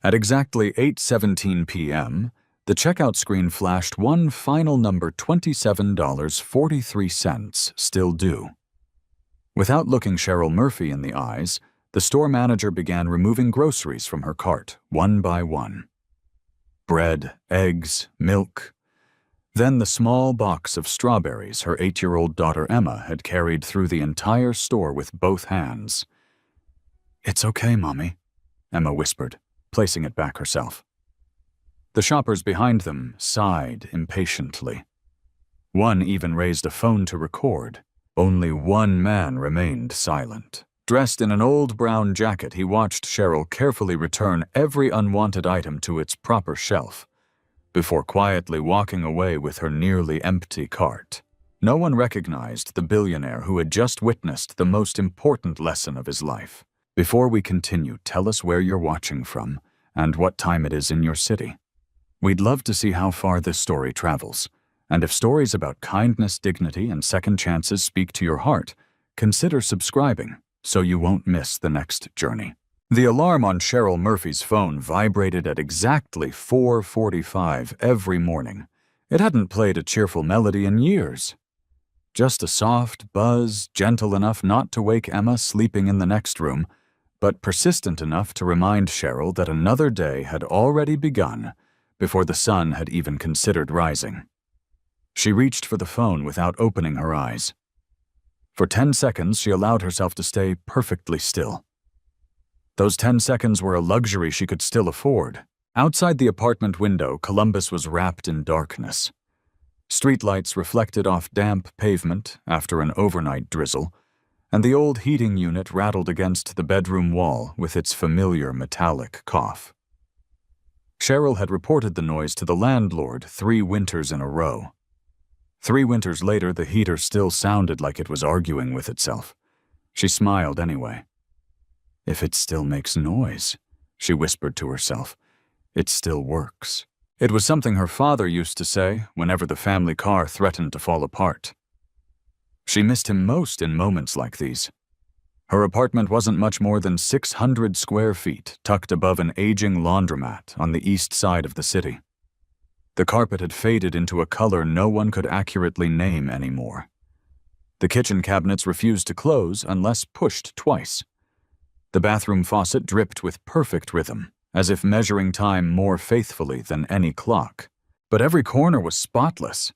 At exactly 8:17 p.m., the checkout screen flashed one final number, $27.43, still due. Without looking Cheryl Murphy in the eyes, the store manager began removing groceries from her cart, one by one. Bread, eggs, milk. Then the small box of strawberries her 8-year-old daughter Emma had carried through the entire store with both hands. "It's okay, Mommy," Emma whispered, placing it back herself. The shoppers behind them sighed impatiently. One even raised a phone to record. Only one man remained silent. Dressed in an old brown jacket, he watched Cheryl carefully return every unwanted item to its proper shelf, before quietly walking away with her nearly empty cart. No one recognized the billionaire who had just witnessed the most important lesson of his life. Before we continue, tell us where you're watching from and what time it is in your city. We'd love to see how far this story travels, and if stories about kindness, dignity, and second chances speak to your heart, consider subscribing so you won't miss the next journey. The alarm on Cheryl Murphy's phone vibrated at exactly 4:45 every morning. It hadn't played a cheerful melody in years. Just a soft buzz, gentle enough not to wake Emma sleeping in the next room, but persistent enough to remind Cheryl that another day had already begun before the sun had even considered rising. She reached for the phone without opening her eyes. For 10 seconds, she allowed herself to stay perfectly still. Those 10 seconds were a luxury she could still afford. Outside the apartment window, Columbus was wrapped in darkness. Streetlights reflected off damp pavement after an overnight drizzle, and the old heating unit rattled against the bedroom wall with its familiar metallic cough. Cheryl had reported the noise to the landlord 3 winters in a row. 3 winters later, the heater still sounded like it was arguing with itself. She smiled anyway. "If it still makes noise," she whispered to herself, "it still works." It was something her father used to say whenever the family car threatened to fall apart. She missed him most in moments like these. Her apartment wasn't much more than 600 square feet, tucked above an aging laundromat on the east side of the city. The carpet had faded into a color no one could accurately name anymore. The kitchen cabinets refused to close unless pushed twice. The bathroom faucet dripped with perfect rhythm, as if measuring time more faithfully than any clock. But every corner was spotless,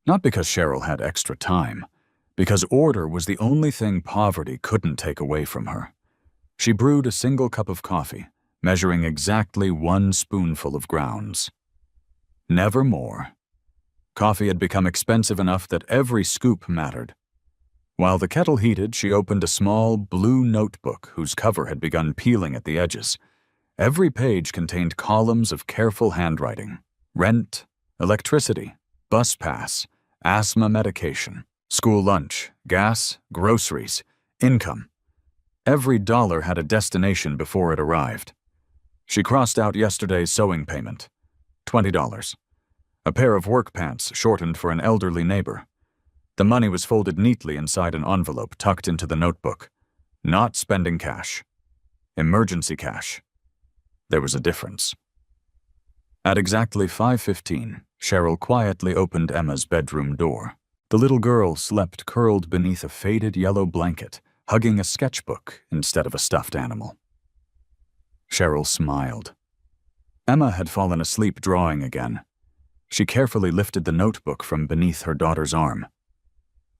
not because Cheryl had extra time, because order was the only thing poverty couldn't take away from her. She brewed a single cup of coffee, measuring exactly 1 spoonful of grounds. Never more. Coffee had become expensive enough that every scoop mattered. While the kettle heated, she opened a small blue notebook whose cover had begun peeling at the edges. Every page contained columns of careful handwriting: rent, electricity, bus pass, asthma medication, school lunch, gas, groceries, income. Every dollar had a destination before it arrived. She crossed out yesterday's sewing payment, $20. A pair of work pants shortened for an elderly neighbor. The money was folded neatly inside an envelope tucked into the notebook. Not spending cash. Emergency cash. There was a difference. At exactly 5:15, Cheryl quietly opened Emma's bedroom door. The little girl slept curled beneath a faded yellow blanket, hugging a sketchbook instead of a stuffed animal. Cheryl smiled. Emma had fallen asleep drawing again. She carefully lifted the notebook from beneath her daughter's arm.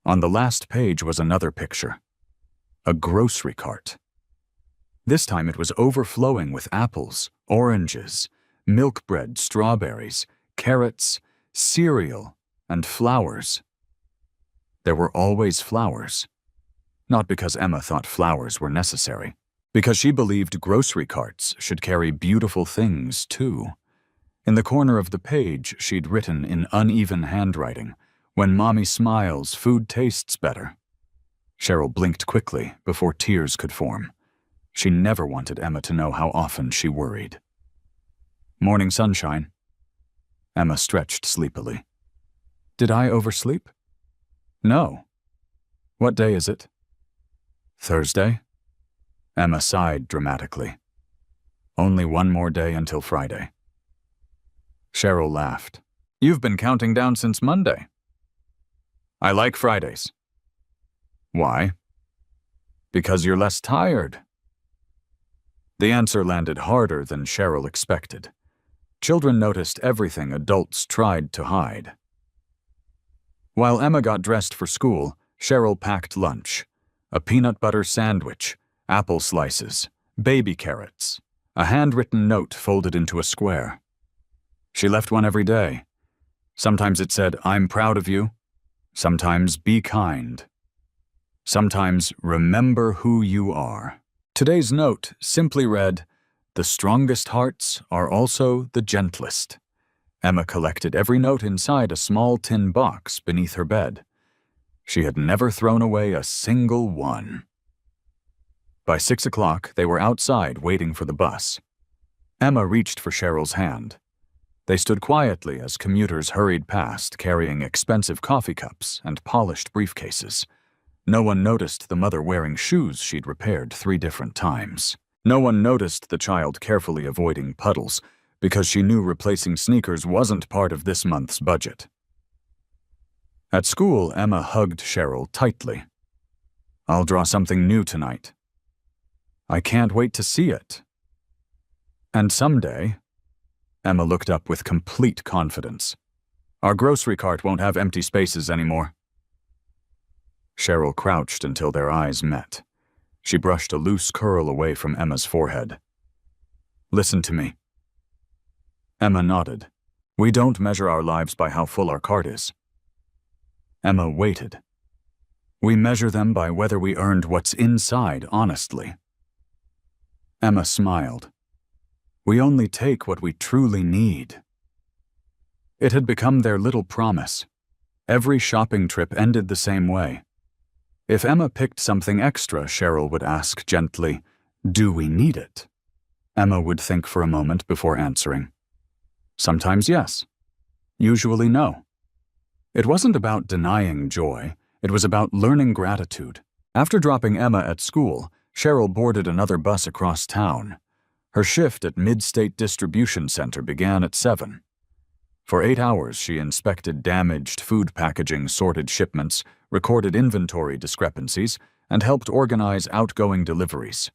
On the last page was another picture. A grocery cart. This time it was overflowing with apples, oranges, milk bread, strawberries, carrots, cereal, and flowers. There were always flowers. Not because Emma thought flowers were necessary, because she believed grocery carts should carry beautiful things too. In the corner of the page, she'd written in uneven handwriting, "When Mommy smiles, food tastes better." Cheryl blinked quickly before tears could form. She never wanted Emma to know how often she worried. "Morning sunshine." Emma stretched sleepily. "Did I oversleep?" "No." "What day is it?" "Thursday." Emma sighed dramatically. Only one more day until Friday. Cheryl laughed. You've been counting down since Monday. I like Fridays. Why? Because you're less tired. The answer landed harder than Cheryl expected. Children noticed everything adults tried to hide. While Emma got dressed for school, Cheryl packed lunch: a peanut butter sandwich, apple slices, baby carrots, a handwritten note folded into a square. She left one every day. Sometimes it said, "I'm proud of you." Sometimes, "Be kind." Sometimes, "Remember who you are." Today's note simply read, "The strongest hearts are also the gentlest." Emma collected every note inside a small tin box beneath her bed. She had never thrown away a single one. By 6 o'clock, they were outside waiting for the bus. Emma reached for Cheryl's hand. They stood quietly as commuters hurried past, carrying expensive coffee cups and polished briefcases. No one noticed the mother wearing shoes she'd repaired 3 different times. No one noticed the child carefully avoiding puddles, because she knew replacing sneakers wasn't part of this month's budget. At school, Emma hugged Cheryl tightly. "I'll draw something new tonight. I can't wait to see it." And someday, Emma looked up with complete confidence, "our grocery cart won't have empty spaces anymore." Cheryl crouched until their eyes met. She brushed a loose curl away from Emma's forehead. "Listen to me." Emma nodded. "We don't measure our lives by how full our cart is." Emma waited. "We measure them by whether we earned what's inside honestly." Emma smiled. "We only take what we truly need." It had become their little promise. Every shopping trip ended the same way. If Emma picked something extra, Cheryl would ask gently, "Do we need it?" Emma would think for a moment before answering. Sometimes yes, usually no. It wasn't about denying joy, it was about learning gratitude. After dropping Emma at school, Cheryl boarded another bus across town. Her shift at Mid-State Distribution Center began at 7. For 8 hours, she inspected damaged food packaging, sorted shipments, recorded inventory discrepancies, and helped organize outgoing deliveries.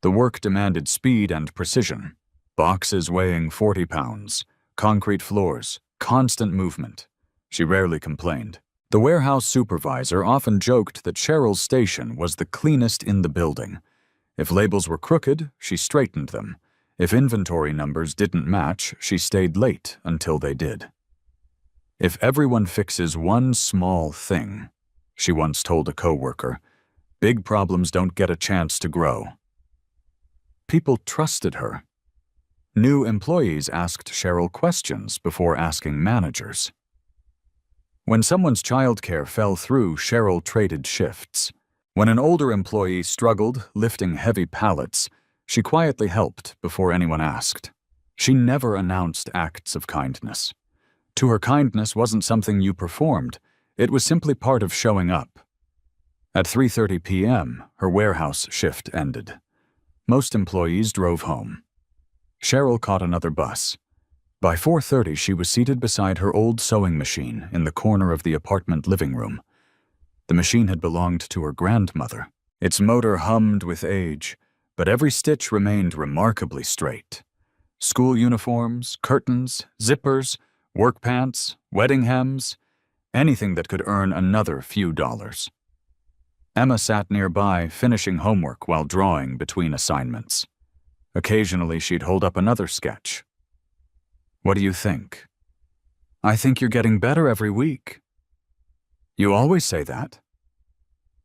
The work demanded speed and precision. Boxes weighing 40 pounds, concrete floors, constant movement. She rarely complained. The warehouse supervisor often joked that Cheryl's station was the cleanest in the building. If labels were crooked, she straightened them. If inventory numbers didn't match, she stayed late until they did. "If everyone fixes one small thing," she once told a coworker, "big problems don't get a chance to grow." People trusted her. New employees asked Cheryl questions before asking managers. When someone's childcare fell through, Cheryl traded shifts. When an older employee struggled lifting heavy pallets, she quietly helped before anyone asked. She never announced acts of kindness. To her, kindness wasn't something you performed, it was simply part of showing up. At 3:30 p.m., her warehouse shift ended. Most employees drove home. Cheryl caught another bus. By 4:30, she was seated beside her old sewing machine in the corner of the apartment living room. The machine had belonged to her grandmother. Its motor hummed with age, but every stitch remained remarkably straight. School uniforms, curtains, zippers, work pants, wedding hems, anything that could earn another few dollars. Emma sat nearby, finishing homework while drawing between assignments. Occasionally, she'd hold up another sketch. "What do you think?" "I think you're getting better every week." "You always say that."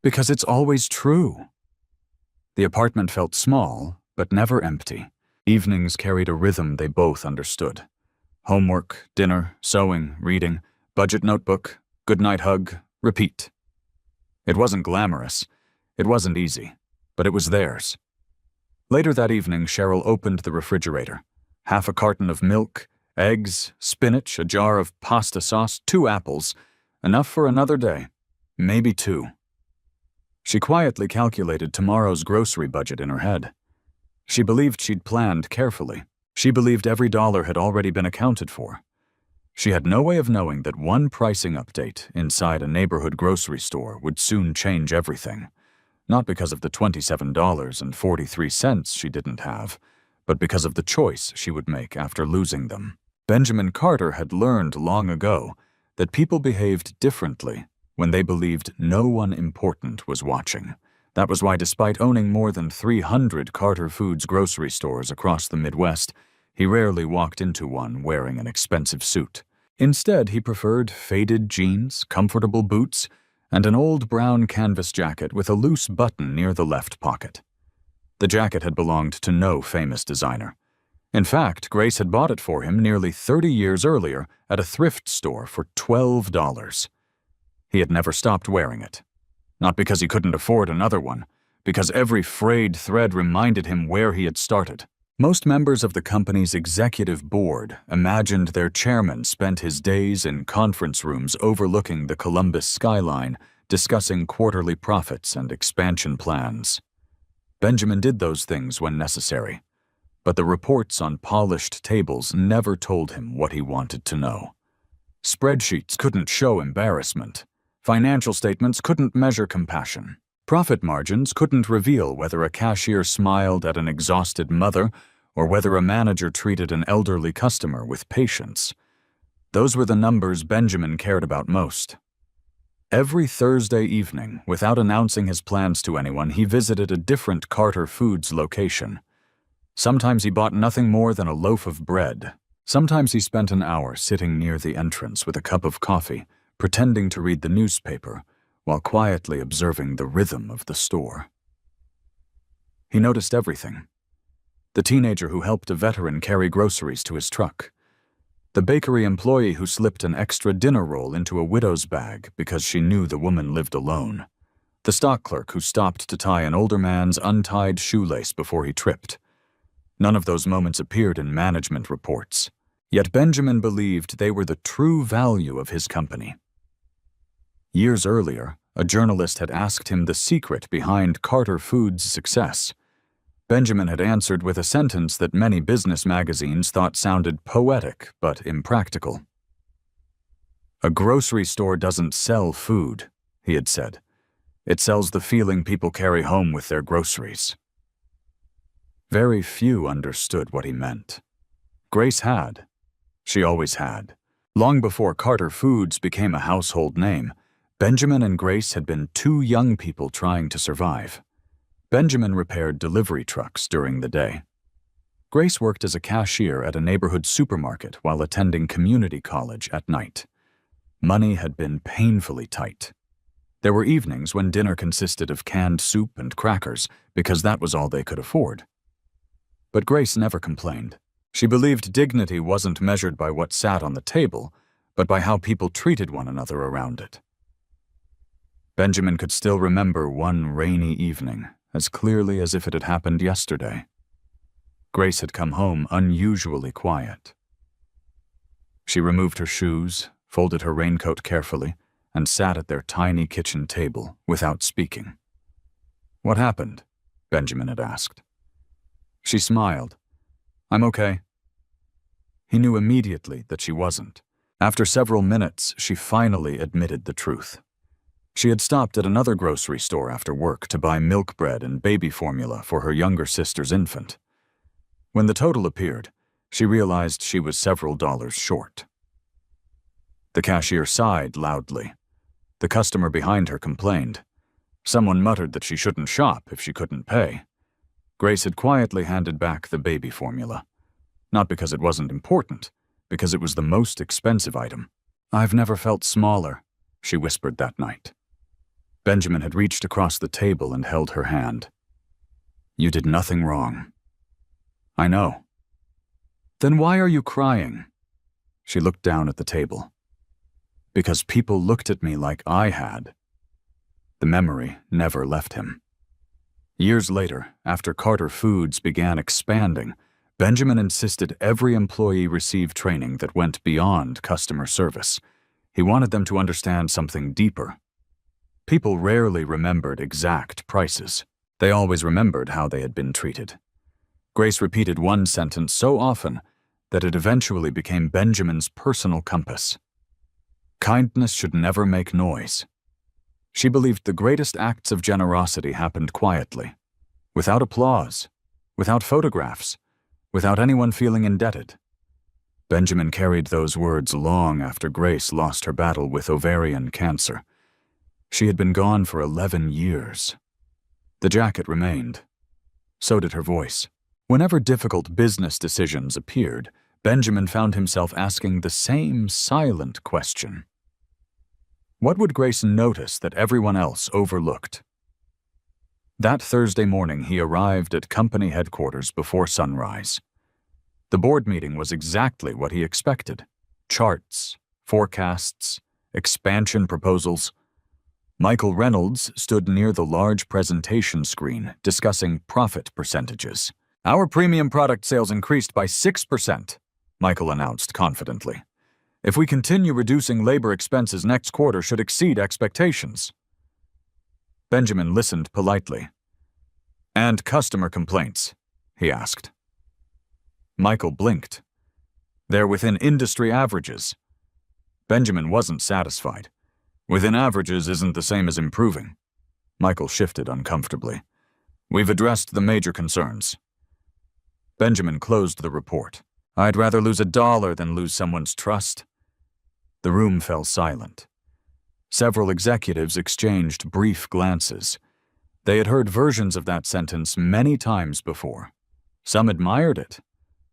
"Because it's always true." The apartment felt small, but never empty. Evenings carried a rhythm they both understood. Homework, dinner, sewing, reading, budget notebook, goodnight hug, repeat. It wasn't glamorous. It wasn't easy, but it was theirs. Later that evening, Cheryl opened the refrigerator. Half a carton of milk, eggs, spinach, a jar of pasta sauce, 2 apples. Enough for another day. Maybe 2. She quietly calculated tomorrow's grocery budget in her head. She believed she'd planned carefully. She believed every dollar had already been accounted for. She had no way of knowing that one pricing update inside a neighborhood grocery store would soon change everything. Not because of the $27.43 she didn't have, but because of the choice she would make after losing them. Benjamin Carter had learned long ago that people behaved differently when they believed no one important was watching. That was why, despite owning more than 300 Carter Foods grocery stores across the Midwest, he rarely walked into one wearing an expensive suit. Instead, he preferred faded jeans, comfortable boots, and an old brown canvas jacket with a loose button near the left pocket. The jacket had belonged to no famous designer. In fact, Grace had bought it for him nearly 30 years earlier at a thrift store for $12. He had never stopped wearing it. Not because he couldn't afford another one, because every frayed thread reminded him where he had started. Most members of the company's executive board imagined their chairman spent his days in conference rooms overlooking the Columbus skyline, discussing quarterly profits and expansion plans. Benjamin did those things when necessary, but the reports on polished tables never told him what he wanted to know. Spreadsheets couldn't show embarrassment. Financial statements couldn't measure compassion. Profit margins couldn't reveal whether a cashier smiled at an exhausted mother or whether a manager treated an elderly customer with patience. Those were the numbers Benjamin cared about most. Every Thursday evening, without announcing his plans to anyone, he visited a different Carter Foods location. Sometimes he bought nothing more than a loaf of bread. Sometimes he spent an hour sitting near the entrance with a cup of coffee, pretending to read the newspaper, while quietly observing the rhythm of the store. He noticed everything. The teenager who helped a veteran carry groceries to his truck. The bakery employee who slipped an extra dinner roll into a widow's bag because she knew the woman lived alone. The stock clerk who stopped to tie an older man's untied shoelace before he tripped. None of those moments appeared in management reports. Yet Benjamin believed they were the true value of his company. Years earlier, a journalist had asked him the secret behind Carter Foods' success. Benjamin had answered with a sentence that many business magazines thought sounded poetic but impractical. "A grocery store doesn't sell food," he had said. "It sells the feeling people carry home with their groceries." Very few understood what he meant. Grace had. She always had. Long before Carter Foods became a household name, Benjamin and Grace had been two young people trying to survive. Benjamin repaired delivery trucks during the day. Grace worked as a cashier at a neighborhood supermarket while attending community college at night. Money had been painfully tight. There were evenings when dinner consisted of canned soup and crackers because that was all they could afford. But Grace never complained. She believed dignity wasn't measured by what sat on the table, but by how people treated one another around it. Benjamin could still remember one rainy evening, as clearly as if it had happened yesterday. Grace had come home unusually quiet. She removed her shoes, folded her raincoat carefully, and sat at their tiny kitchen table without speaking. "What happened?" Benjamin had asked. She smiled. "I'm okay." He knew immediately that she wasn't. After several minutes, she finally admitted the truth. She had stopped at another grocery store after work to buy milk bread and baby formula for her younger sister's infant. When the total appeared, she realized she was several dollars short. The cashier sighed loudly. The customer behind her complained. Someone muttered that she shouldn't shop if she couldn't pay. Grace had quietly handed back the baby formula. Not because it wasn't important, because it was the most expensive item. "I've never felt smaller," she whispered that night. Benjamin had reached across the table and held her hand. "You did nothing wrong." "I know." "Then why are you crying?" She looked down at the table. "Because people looked at me like I had." The memory never left him. Years later, after Carter Foods began expanding, Benjamin insisted every employee receive training that went beyond customer service. He wanted them to understand something deeper. People rarely remembered exact prices. They always remembered how they had been treated. Grace repeated one sentence so often that it eventually became Benjamin's personal compass. Kindness should never make noise. She believed the greatest acts of generosity happened quietly, without applause, without photographs, without anyone feeling indebted. Benjamin carried those words long after Grace lost her battle with ovarian cancer. She had been gone for 11 years. The jacket remained. So did her voice. Whenever difficult business decisions appeared, Benjamin found himself asking the same silent question. What would Grace notice that everyone else overlooked? That Thursday morning, he arrived at company headquarters before sunrise. The board meeting was exactly what he expected. Charts, forecasts, expansion proposals. Michael Reynolds stood near the large presentation screen discussing profit percentages. Our premium product sales increased by 6%, Michael announced confidently. If we continue reducing labor expenses, next quarter should exceed expectations. Benjamin listened politely. And customer complaints, he asked. Michael blinked. They're within industry averages. Benjamin wasn't satisfied. Within averages isn't the same as improving. Michael shifted uncomfortably. We've addressed the major concerns. Benjamin closed the report. I'd rather lose $1 than lose someone's trust. The room fell silent. Several executives exchanged brief glances. They had heard versions of that sentence many times before. Some admired it.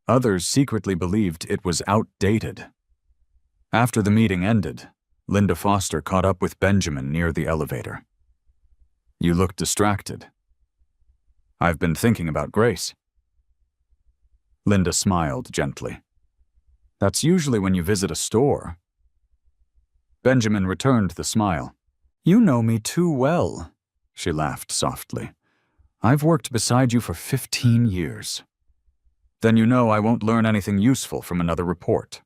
Others secretly believed it was outdated. After the meeting ended, Linda Foster caught up with Benjamin near the elevator. You look distracted. I've been thinking about Grace. Linda smiled gently. That's usually when you visit a store. Benjamin returned the smile. You know me too well, she laughed softly. I've worked beside you for 15 years. Then you know I won't learn anything useful from another report.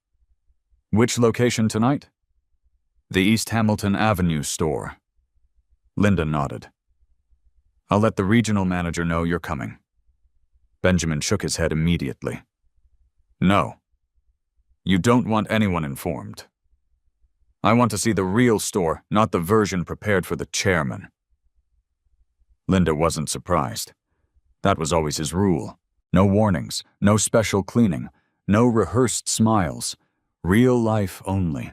Which location tonight? The East Hamilton Avenue store. Linda nodded. I'll let the regional manager know you're coming. Benjamin shook his head immediately. No. You don't want anyone informed. I want to see the real store, not the version prepared for the chairman. Linda wasn't surprised. That was always his rule. No warnings, no special cleaning, no rehearsed smiles. Real life only.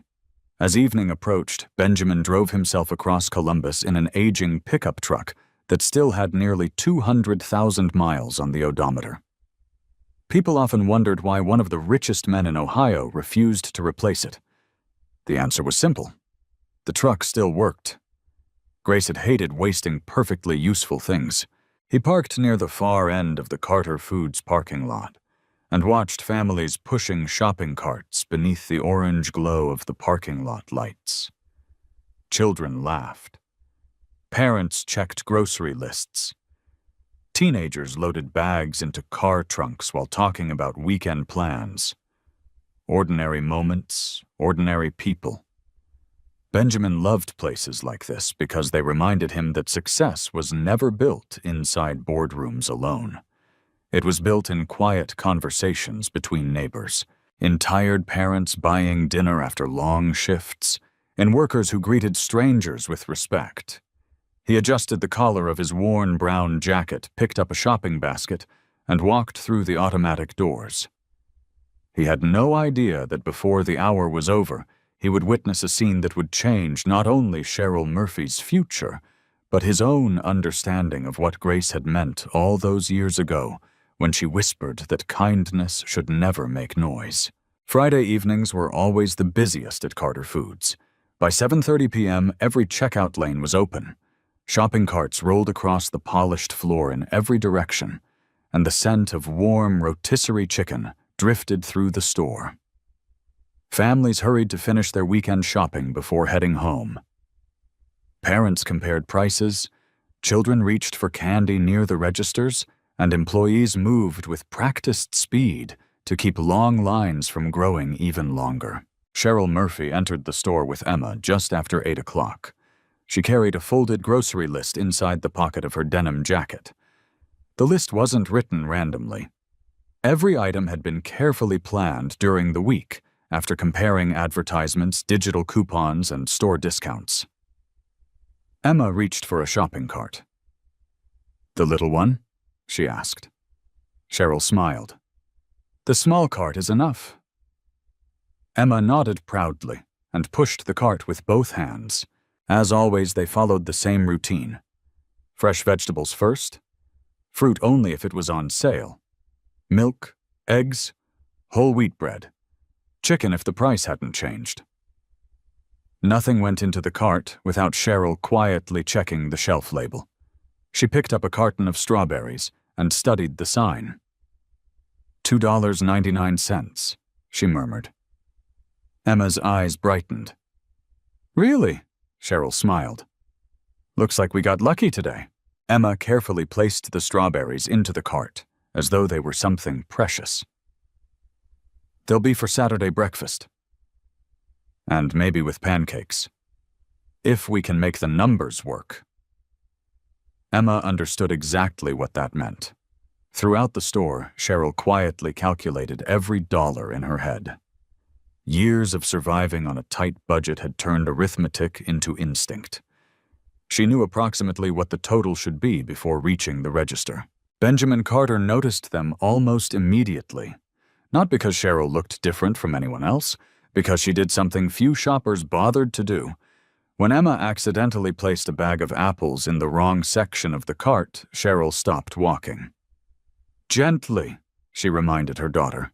As evening approached, Benjamin drove himself across Columbus in an aging pickup truck that still had nearly 200,000 miles on the odometer. People often wondered why one of the richest men in Ohio refused to replace it. The answer was simple. The truck still worked. Grace had hated wasting perfectly useful things. He parked near the far end of the Carter Foods parking lot and watched families pushing shopping carts beneath the orange glow of the parking lot lights. Children laughed. Parents checked grocery lists. Teenagers loaded bags into car trunks while talking about weekend plans. Ordinary moments, ordinary people. Benjamin loved places like this because they reminded him that success was never built inside boardrooms alone. It was built in quiet conversations between neighbors, in tired parents buying dinner after long shifts, in workers who greeted strangers with respect. He adjusted the collar of his worn brown jacket, picked up a shopping basket, and walked through the automatic doors. He had no idea that before the hour was over, he would witness a scene that would change not only Cheryl Murphy's future, but his own understanding of what Grace had meant all those years ago when she whispered that kindness should never make noise. Friday evenings were always the busiest at Carter Foods. By 7:30 p.m., every checkout lane was open. Shopping carts rolled across the polished floor in every direction, and the scent of warm rotisserie chicken drifted through the store. Families hurried to finish their weekend shopping before heading home. Parents compared prices, children reached for candy near the registers, and employees moved with practiced speed to keep long lines from growing even longer. Cheryl Murphy entered the store with Emma just after 8 o'clock. She carried a folded grocery list inside the pocket of her denim jacket. The list wasn't written randomly. Every item had been carefully planned during the week after comparing advertisements, digital coupons, and store discounts. Emma reached for a shopping cart. "The little one?" she asked. Cheryl smiled. "The small cart is enough." Emma nodded proudly and pushed the cart with both hands. As always, they followed the same routine. Fresh vegetables first, fruit only if it was on sale, milk, eggs, whole wheat bread, chicken if the price hadn't changed. Nothing went into the cart without Cheryl quietly checking the shelf label. She picked up a carton of strawberries and studied the sign. $2.99, she murmured. Emma's eyes brightened. "Really?" Cheryl smiled. "Looks like we got lucky today." Emma carefully placed the strawberries into the cart, as though they were something precious. "They'll be for Saturday breakfast. And maybe with pancakes. If we can make the numbers work." Emma understood exactly what that meant. Throughout the store, Cheryl quietly calculated every dollar in her head. Years of surviving on a tight budget had turned arithmetic into instinct. She knew approximately what the total should be before reaching the register. Benjamin Carter noticed them almost immediately, not because Cheryl looked different from anyone else, because she did something few shoppers bothered to do. When Emma accidentally placed a bag of apples in the wrong section of the cart, Cheryl stopped walking. "Gently," she reminded her daughter.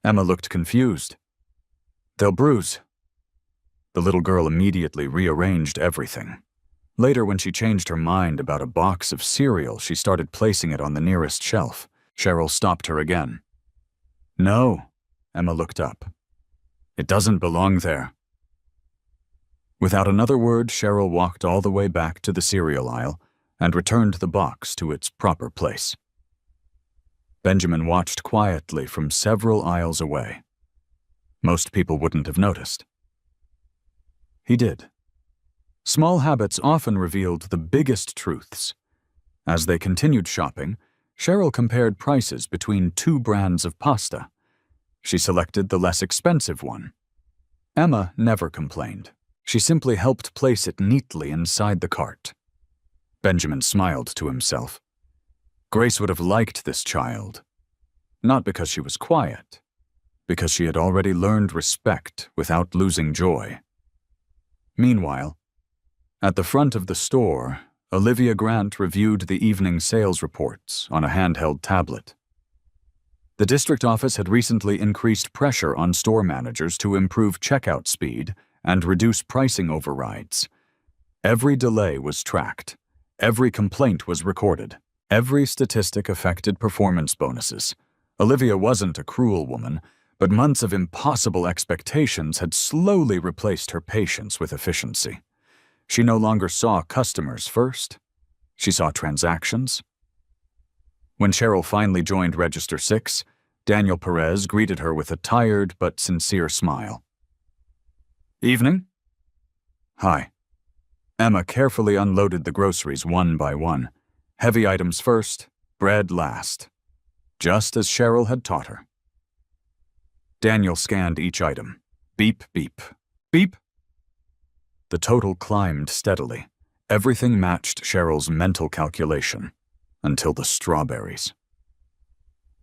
Emma looked confused. "They'll bruise." The little girl immediately rearranged everything. Later, when she changed her mind about a box of cereal, she started placing it on the nearest shelf. Cheryl stopped her again. "No," Emma looked up. "It doesn't belong there." Without another word, Cheryl walked all the way back to the cereal aisle and returned the box to its proper place. Benjamin watched quietly from several aisles away. Most people wouldn't have noticed. He did. Small habits often revealed the biggest truths. As they continued shopping, Cheryl compared prices between two brands of pasta. She selected the less expensive one. Emma never complained. She simply helped place it neatly inside the cart. Benjamin smiled to himself. Grace would have liked this child. Not because she was quiet, because she had already learned respect without losing joy. Meanwhile, at the front of the store, Olivia Grant reviewed the evening sales reports on a handheld tablet. The district office had recently increased pressure on store managers to improve checkout speed and reduce pricing overrides. Every delay was tracked. Every complaint was recorded. Every statistic affected performance bonuses. Olivia wasn't a cruel woman, but months of impossible expectations had slowly replaced her patience with efficiency. She no longer saw customers first. She saw transactions. When Cheryl finally joined Register 6, Daniel Perez greeted her with a tired but sincere smile. "Evening." "Hi." Emma carefully unloaded the groceries one by one. Heavy items first, bread last. Just as Cheryl had taught her. Daniel scanned each item. Beep, beep. Beep. The total climbed steadily. Everything matched Cheryl's mental calculation. Until the strawberries.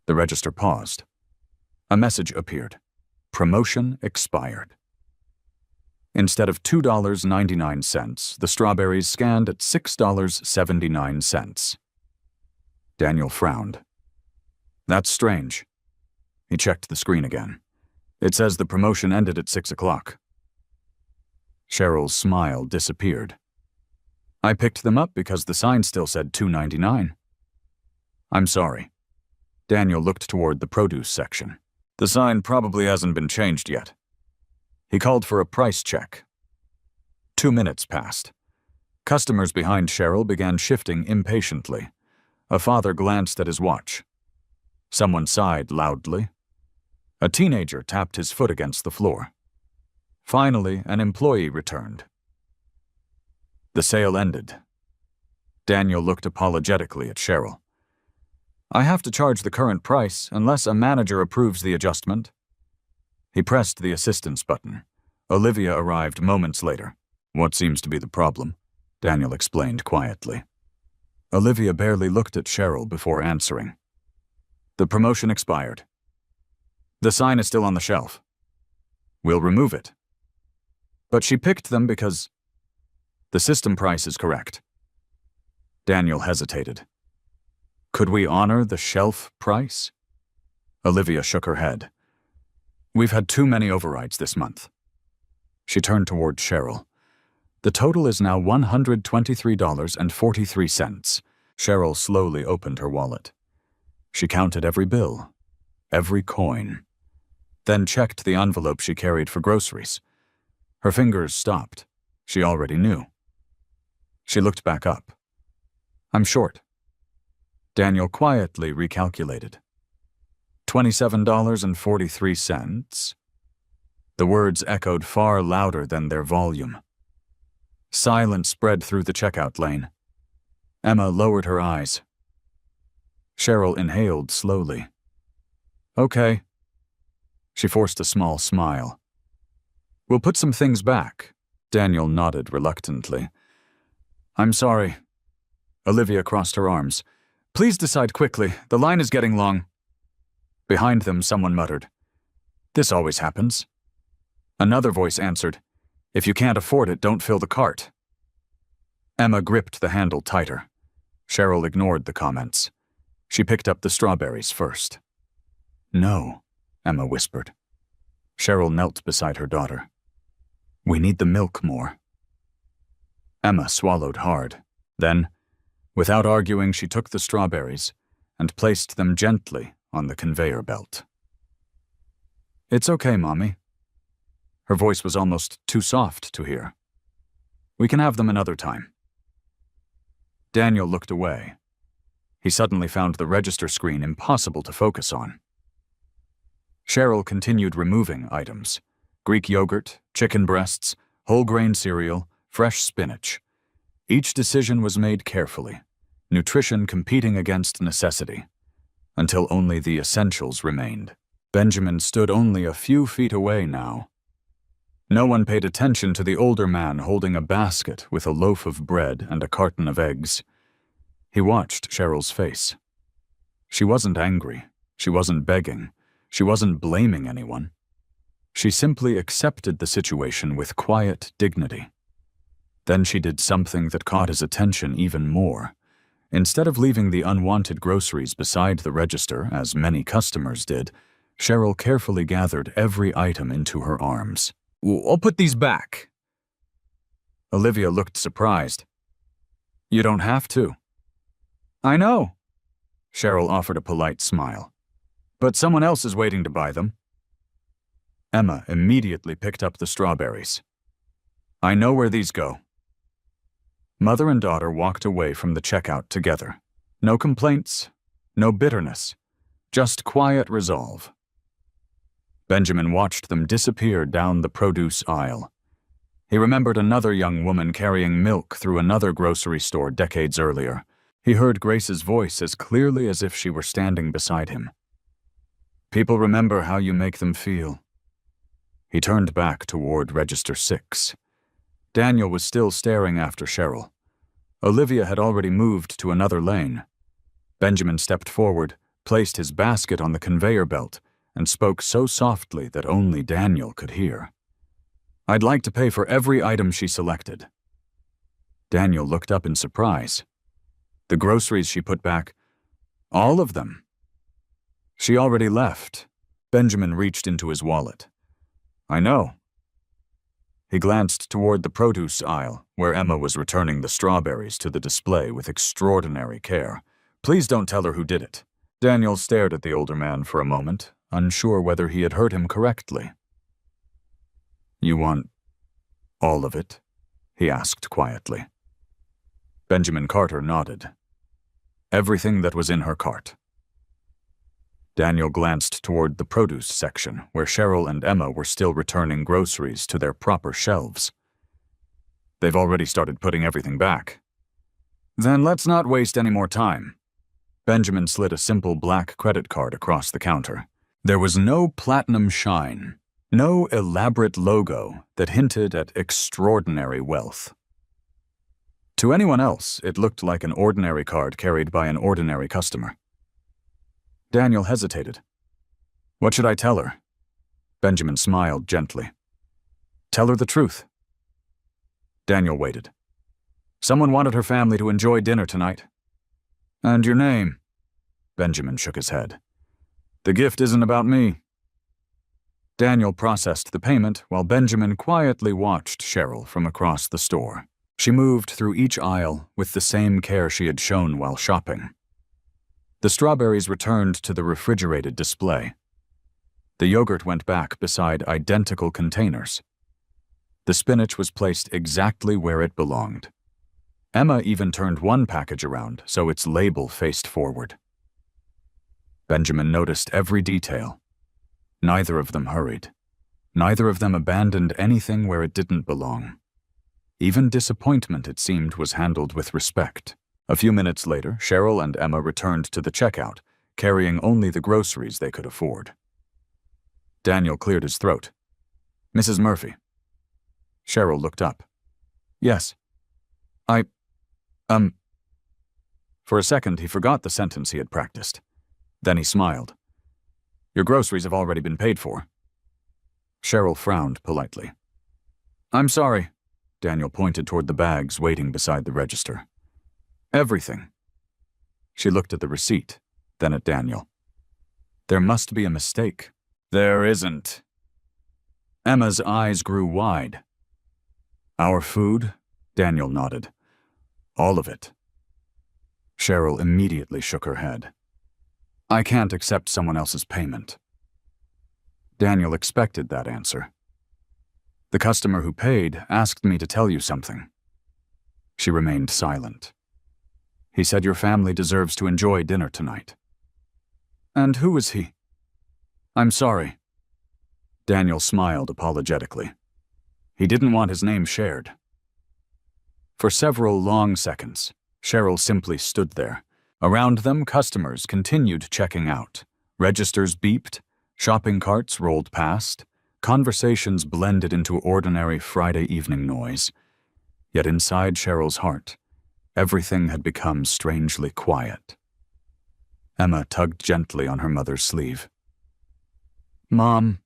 The register paused. A message appeared. Promotion expired. Instead of $2.99, the strawberries scanned at $6.79. Daniel frowned. "That's strange." He checked the screen again. "It says the promotion ended at 6 o'clock. Cheryl's smile disappeared. "I picked them up because the sign still said $2.99. "I'm sorry." Daniel looked toward the produce section. "The sign probably hasn't been changed yet." He called for a price check. 2 minutes passed. Customers behind Cheryl began shifting impatiently. A father glanced at his watch. Someone sighed loudly. A teenager tapped his foot against the floor. Finally, an employee returned. The sale ended. Daniel looked apologetically at Cheryl. I have to charge the current price unless a manager approves the adjustment. He pressed the assistance button. Olivia arrived moments later. What seems to be the problem? Daniel explained quietly. Olivia barely looked at Cheryl before answering. The promotion expired. The sign is still on the shelf. We'll remove it. But she picked them because the system price is correct. Daniel hesitated. Could we honor the shelf price? Olivia shook her head. We've had too many overrides this month. She turned toward Cheryl. The total is now $123.43. Cheryl slowly opened her wallet. She counted every bill, every coin, then checked the envelope she carried for groceries. Her fingers stopped. She already knew. She looked back up. I'm short. Daniel quietly recalculated. $27.43. The words echoed far louder than their volume. Silence spread through the checkout lane. Emma lowered her eyes. Cheryl inhaled slowly. Okay. She forced a small smile. We'll put some things back. Daniel nodded reluctantly. I'm sorry. Olivia crossed her arms. Please decide quickly. The line is getting long. Behind them, someone muttered. This always happens. Another voice answered. If you can't afford it, don't fill the cart. Emma gripped the handle tighter. Cheryl ignored the comments. She picked up the strawberries first. No, Emma whispered. Cheryl knelt beside her daughter. We need the milk more. Emma swallowed hard. Then, without arguing, she took the strawberries and placed them gently on the conveyor belt. It's okay, Mommy. Her voice was almost too soft to hear. We can have them another time. Daniel looked away. He suddenly found the register screen impossible to focus on. Cheryl continued removing items. Greek yogurt, chicken breasts, whole grain cereal, fresh spinach. Each decision was made carefully, nutrition competing against necessity, until only the essentials remained. Benjamin stood only a few feet away now. No one paid attention to the older man holding a basket with a loaf of bread and a carton of eggs. He watched Cheryl's face. She wasn't angry. She wasn't begging. She wasn't blaming anyone. She simply accepted the situation with quiet dignity. Then she did something that caught his attention even more. Instead of leaving the unwanted groceries beside the register, as many customers did, Cheryl carefully gathered every item into her arms. I'll put these back. Olivia looked surprised. You don't have to. I know. Cheryl offered a polite smile. But someone else is waiting to buy them. Emma immediately picked up the strawberries. I know where these go. Mother and daughter walked away from the checkout together. No complaints, no bitterness, just quiet resolve. Benjamin watched them disappear down the produce aisle. He remembered another young woman carrying milk through another grocery store decades earlier. He heard Grace's voice as clearly as if she were standing beside him. People remember how you make them feel. He turned back toward Register 6. Daniel was still staring after Cheryl. Olivia had already moved to another lane. Benjamin stepped forward, placed his basket on the conveyor belt, and spoke so softly that only Daniel could hear. I'd like to pay for every item she selected. Daniel looked up in surprise. The groceries she put back, all of them. She already left. Benjamin reached into his wallet. I know. He glanced toward the produce aisle, where Emma was returning the strawberries to the display with extraordinary care. Please don't tell her who did it. Daniel stared at the older man for a moment, unsure whether he had heard him correctly. You want all of it? He asked quietly. Benjamin Carter nodded. Everything that was in her cart. Daniel glanced toward the produce section, where Cheryl and Emma were still returning groceries to their proper shelves. They've already started putting everything back. Then let's not waste any more time. Benjamin slid a simple black credit card across the counter. There was no platinum shine, no elaborate logo that hinted at extraordinary wealth. To anyone else, it looked like an ordinary card carried by an ordinary customer. Daniel hesitated. What should I tell her? Benjamin smiled gently. Tell her the truth. Daniel waited. Someone wanted her family to enjoy dinner tonight. And your name? Benjamin shook his head. The gift isn't about me. Daniel processed the payment while Benjamin quietly watched Cheryl from across the store. She moved through each aisle with the same care she had shown while shopping. The strawberries returned to the refrigerated display. The yogurt went back beside identical containers. The spinach was placed exactly where it belonged. Emma even turned one package around so its label faced forward. Benjamin noticed every detail. Neither of them hurried. Neither of them abandoned anything where it didn't belong. Even disappointment, it seemed, was handled with respect. A few minutes later, Cheryl and Emma returned to the checkout, carrying only the groceries they could afford. Daniel cleared his throat. Mrs. Murphy. Cheryl looked up. Yes. For a second, he forgot the sentence he had practiced. Then he smiled. Your groceries have already been paid for. Cheryl frowned politely. I'm sorry. Daniel pointed toward the bags waiting beside the register. Everything. She looked at the receipt, then at Daniel. There must be a mistake. There isn't. Emma's eyes grew wide. Our food? Daniel nodded. All of it. Cheryl immediately shook her head. I can't accept someone else's payment. Daniel expected that answer. The customer who paid asked me to tell you something. She remained silent. He said your family deserves to enjoy dinner tonight. And who is he? I'm sorry. Daniel smiled apologetically. He didn't want his name shared. For several long seconds, Cheryl simply stood there. Around them, customers continued checking out. Registers beeped, shopping carts rolled past, conversations blended into ordinary Friday evening noise. Yet inside Cheryl's heart, everything had become strangely quiet. Emma tugged gently on her mother's sleeve. Mom.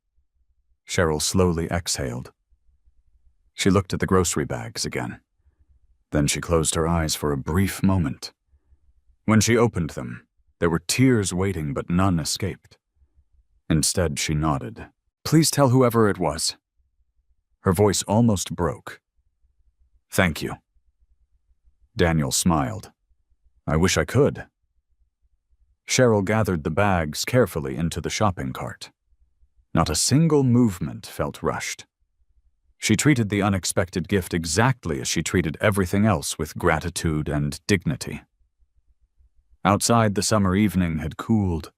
Cheryl slowly exhaled. She looked at the grocery bags again. Then she closed her eyes for a brief moment. When she opened them, there were tears waiting, but none escaped. Instead, she nodded. Please tell whoever it was. Her voice almost broke. Thank you. Daniel smiled. I wish I could. Cheryl gathered the bags carefully into the shopping cart. Not a single movement felt rushed. She treated the unexpected gift exactly as she treated everything else, with gratitude and dignity. Outside, the summer evening had cooled.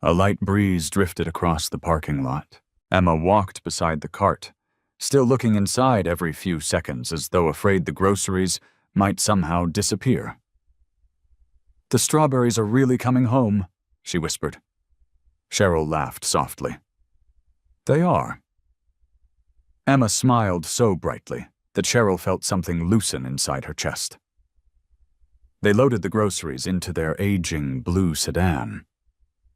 A light breeze drifted across the parking lot. Emma walked beside the cart, still looking inside every few seconds as though afraid the groceries might somehow disappear. The strawberries are really coming home, she whispered. Cheryl laughed softly. They are. Emma smiled so brightly that Cheryl felt something loosen inside her chest. They loaded the groceries into their aging blue sedan.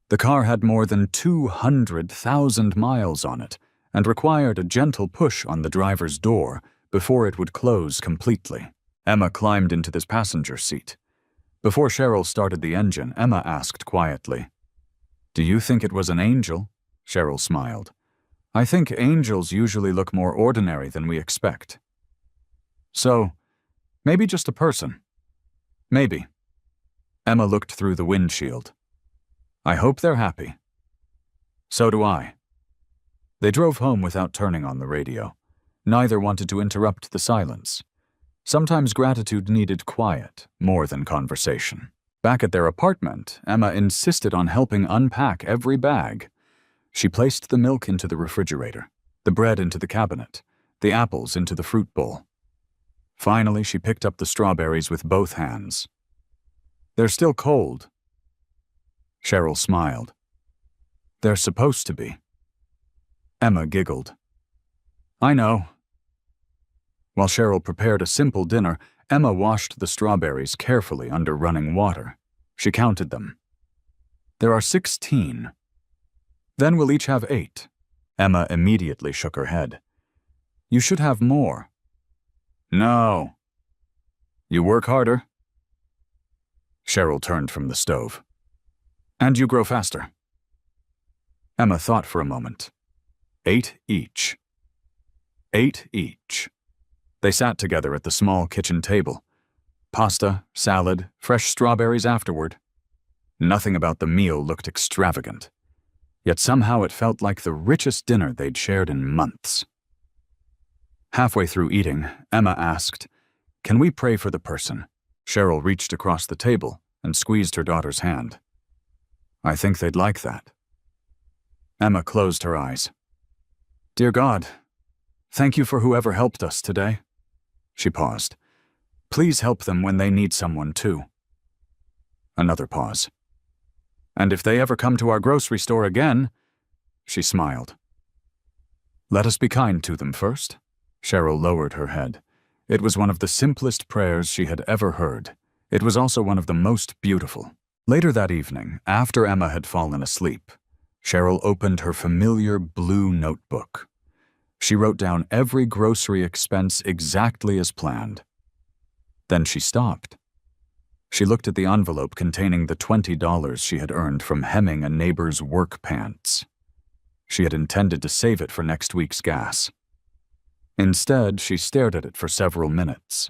The car had more than 200,000 miles on it and required a gentle push on the driver's door before it would close completely. Emma climbed into this passenger seat. Before Cheryl started the engine, Emma asked quietly, Do you think it was an angel? Cheryl smiled. I think angels usually look more ordinary than we expect. So, maybe just a person. Maybe. Emma looked through the windshield. I hope they're happy. So do I. They drove home without turning on the radio. Neither wanted to interrupt the silence. Sometimes gratitude needed quiet more than conversation. Back at their apartment, Emma insisted on helping unpack every bag. She placed the milk into the refrigerator, the bread into the cabinet, the apples into the fruit bowl. Finally, she picked up the strawberries with both hands. They're still cold. Cheryl smiled. They're supposed to be. Emma giggled. I know. While Cheryl prepared a simple dinner, Emma washed the strawberries carefully under running water. She counted them. There are 16. Then we'll each have 8. Emma immediately shook her head. You should have more. No. You work harder. Cheryl turned from the stove. And you grow faster. Emma thought for a moment. 8 each. 8 each. They sat together at the small kitchen table. Pasta, salad, fresh strawberries afterward. Nothing about the meal looked extravagant. Yet somehow it felt like the richest dinner they'd shared in months. Halfway through eating, Emma asked, Can we pray for the person? Cheryl reached across the table and squeezed her daughter's hand. I think they'd like that. Emma closed her eyes. Dear God, thank you for whoever helped us today. She paused. Please help them when they need someone too. Another pause. And if they ever come to our grocery store again, she smiled. Let us be kind to them first. Cheryl lowered her head. It was one of the simplest prayers she had ever heard. It was also one of the most beautiful. Later that evening, after Emma had fallen asleep, Cheryl opened her familiar blue notebook. She wrote down every grocery expense exactly as planned. Then she stopped. She looked at the envelope containing the $20 she had earned from hemming a neighbor's work pants. She had intended to save it for next week's gas. Instead, she stared at it for several minutes.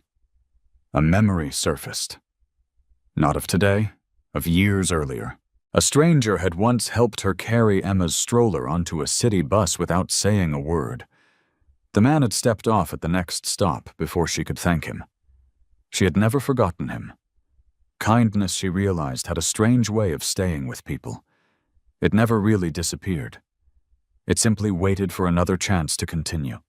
A memory surfaced. Not of today, of years earlier. A stranger had once helped her carry Emma's stroller onto a city bus without saying a word. The man had stepped off at the next stop before she could thank him. She had never forgotten him. Kindness, she realized, had a strange way of staying with people. It never really disappeared. It simply waited for another chance to continue.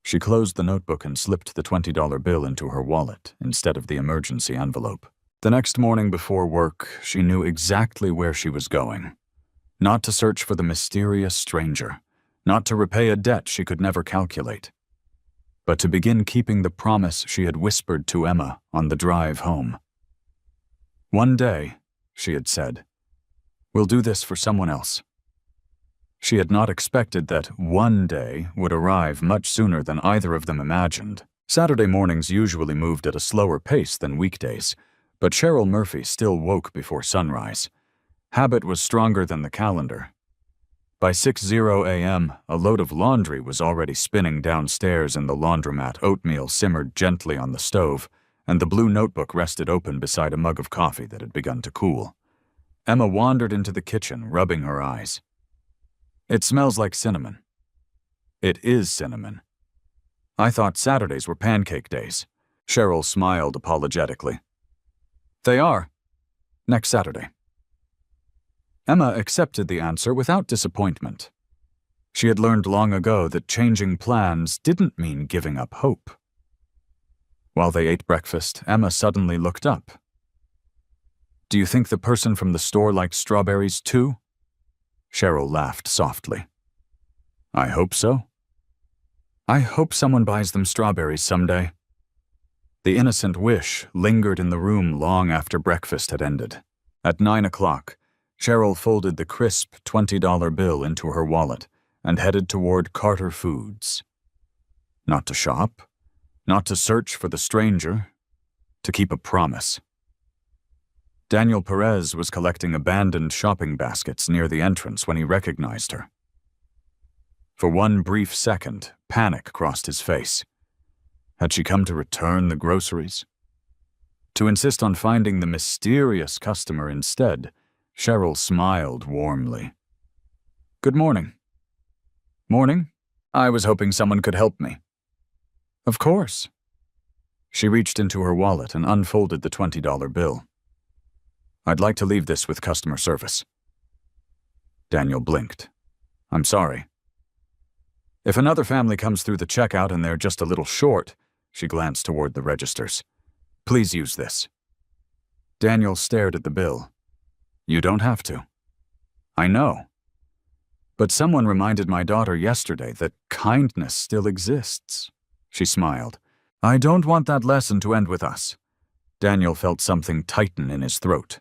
She closed the notebook and slipped the $20 bill into her wallet instead of the emergency envelope. The next morning before work, she knew exactly where she was going. Not to search for the mysterious stranger, not to repay a debt she could never calculate, but to begin keeping the promise she had whispered to Emma on the drive home. One day, she had said, we'll do this for someone else. She had not expected that one day would arrive much sooner than either of them imagined. Saturday mornings usually moved at a slower pace than weekdays, but Cheryl Murphy still woke before sunrise. Habit was stronger than the calendar. By 6:00 a.m., a load of laundry was already spinning downstairs in the laundromat. Oatmeal simmered gently on the stove, and the blue notebook rested open beside a mug of coffee that had begun to cool. Emma wandered into the kitchen, rubbing her eyes. It smells like cinnamon. It is cinnamon. I thought Saturdays were pancake days. Cheryl smiled apologetically. They are. Next Saturday. Emma accepted the answer without disappointment. She had learned long ago that changing plans didn't mean giving up hope. While they ate breakfast, Emma suddenly looked up. Do you think the person from the store likes strawberries too? Cheryl laughed softly. I hope so. I hope someone buys them strawberries someday. The innocent wish lingered in the room long after breakfast had ended. At 9 o'clock, Cheryl folded the crisp $20 bill into her wallet and headed toward Carter Foods. Not to shop, not to search for the stranger, to keep a promise. Daniel Perez was collecting abandoned shopping baskets near the entrance when he recognized her. For one brief second, panic crossed his face. Had she come to return the groceries? To insist on finding the mysterious customer instead, Cheryl smiled warmly. Good morning. Morning. I was hoping someone could help me. Of course. She reached into her wallet and unfolded the $20 bill. I'd like to leave this with customer service. Daniel blinked. I'm sorry. If another family comes through the checkout and they're just a little short, she glanced toward the registers. Please use this. Daniel stared at the bill. You don't have to. I know. But someone reminded my daughter yesterday that kindness still exists. She smiled. I don't want that lesson to end with us. Daniel felt something tighten in his throat.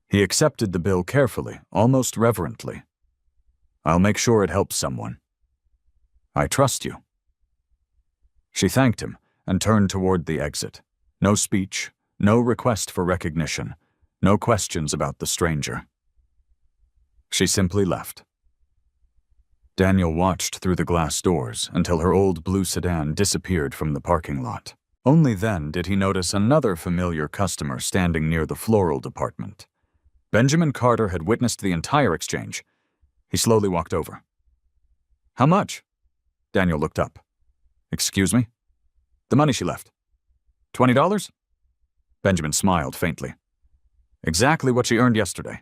He accepted the bill carefully, almost reverently. I'll make sure it helps someone. I trust you. She thanked him and turned toward the exit. No speech, no request for recognition, no questions about the stranger. She simply left. Daniel watched through the glass doors until her old blue sedan disappeared from the parking lot. Only then did he notice another familiar customer standing near the floral department. Benjamin Carter had witnessed the entire exchange. He slowly walked over. How much? Daniel looked up. Excuse me? The money she left. $20? Benjamin smiled faintly. Exactly what she earned yesterday.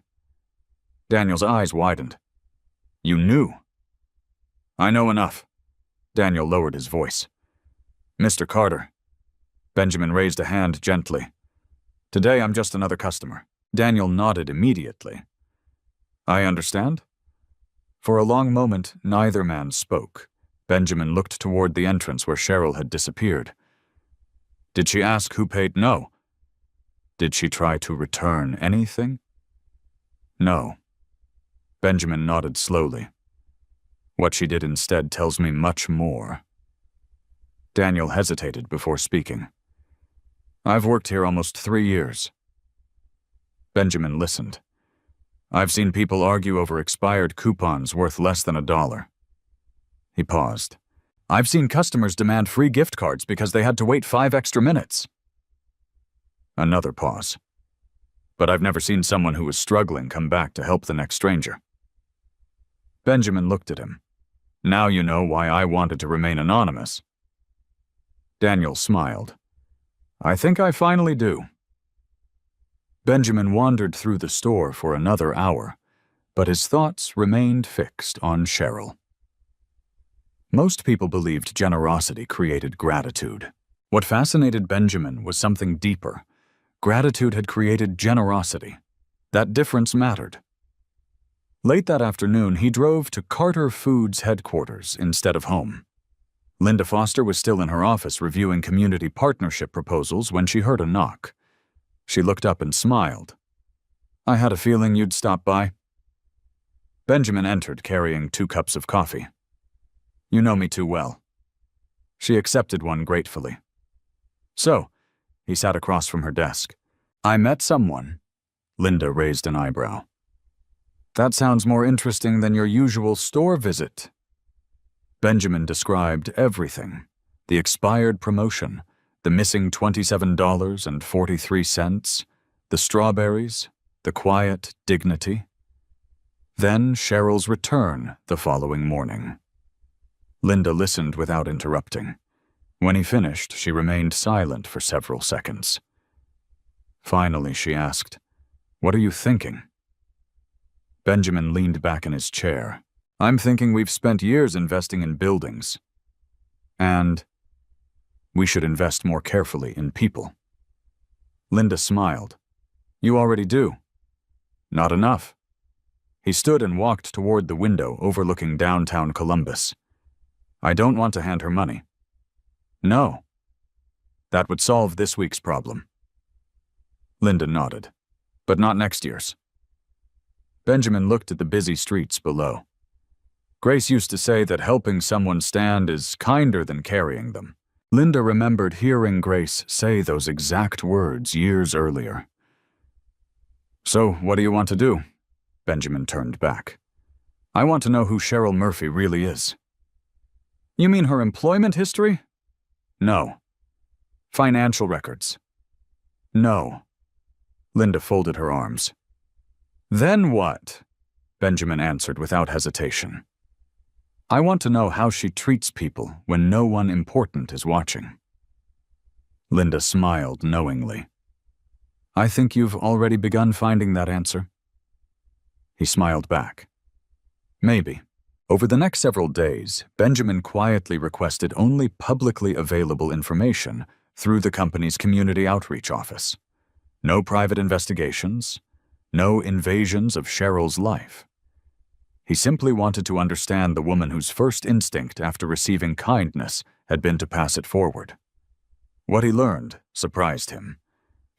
Daniel's eyes widened. You knew. I know enough. Daniel lowered his voice. Mr. Carter. Benjamin raised a hand gently. Today I'm just another customer. Daniel nodded immediately. I understand. For a long moment, neither man spoke. Benjamin looked toward the entrance where Cheryl had disappeared. Did she ask who paid? No. Did she try to return anything? No. Benjamin nodded slowly. What she did instead tells me much more. Daniel hesitated before speaking. I've worked here almost 3 years. Benjamin listened. I've seen people argue over expired coupons worth less than $1. He paused. I've seen customers demand free gift cards because they had to wait 5 extra minutes. Another pause. But I've never seen someone who was struggling come back to help the next stranger. Benjamin looked at him. Now you know why I wanted to remain anonymous. Daniel smiled. I think I finally do. Benjamin wandered through the store for another hour, but his thoughts remained fixed on Cheryl. Most people believed generosity created gratitude. What fascinated Benjamin was something deeper. Gratitude had created generosity. That difference mattered. Late that afternoon, he drove to Carter Foods headquarters instead of home. Linda Foster was still in her office reviewing community partnership proposals when she heard a knock. She looked up and smiled. I had a feeling you'd stop by. Benjamin entered carrying 2 cups of coffee. You know me too well. She accepted one gratefully. So, he sat across from her desk. I met someone. Linda raised an eyebrow. That sounds more interesting than your usual store visit. Benjamin described everything. The expired promotion, the missing $27.43, the strawberries, the quiet dignity. Then Cheryl's return the following morning. Linda listened without interrupting. When he finished, she remained silent for several seconds. Finally, she asked, What are you thinking? Benjamin leaned back in his chair. I'm thinking we've spent years investing in buildings. And we should invest more carefully in people. Linda smiled. You already do. Not enough. He stood and walked toward the window overlooking downtown Columbus. I don't want to hand her money. No. That would solve this week's problem. Linda nodded. But not next year's. Benjamin looked at the busy streets below. Grace used to say that helping someone stand is kinder than carrying them. Linda remembered hearing Grace say those exact words years earlier. So, what do you want to do? Benjamin turned back. I want to know who Cheryl Murphy really is. You mean her employment history? No. Financial records? No. Linda folded her arms. Then what? Benjamin answered without hesitation. I want to know how she treats people when no one important is watching. Linda smiled knowingly. I think you've already begun finding that answer. He smiled back. Maybe. Over the next several days, Benjamin quietly requested only publicly available information through the company's community outreach office. No private investigations, no invasions of Cheryl's life. He simply wanted to understand the woman whose first instinct after receiving kindness had been to pass it forward. What he learned surprised him.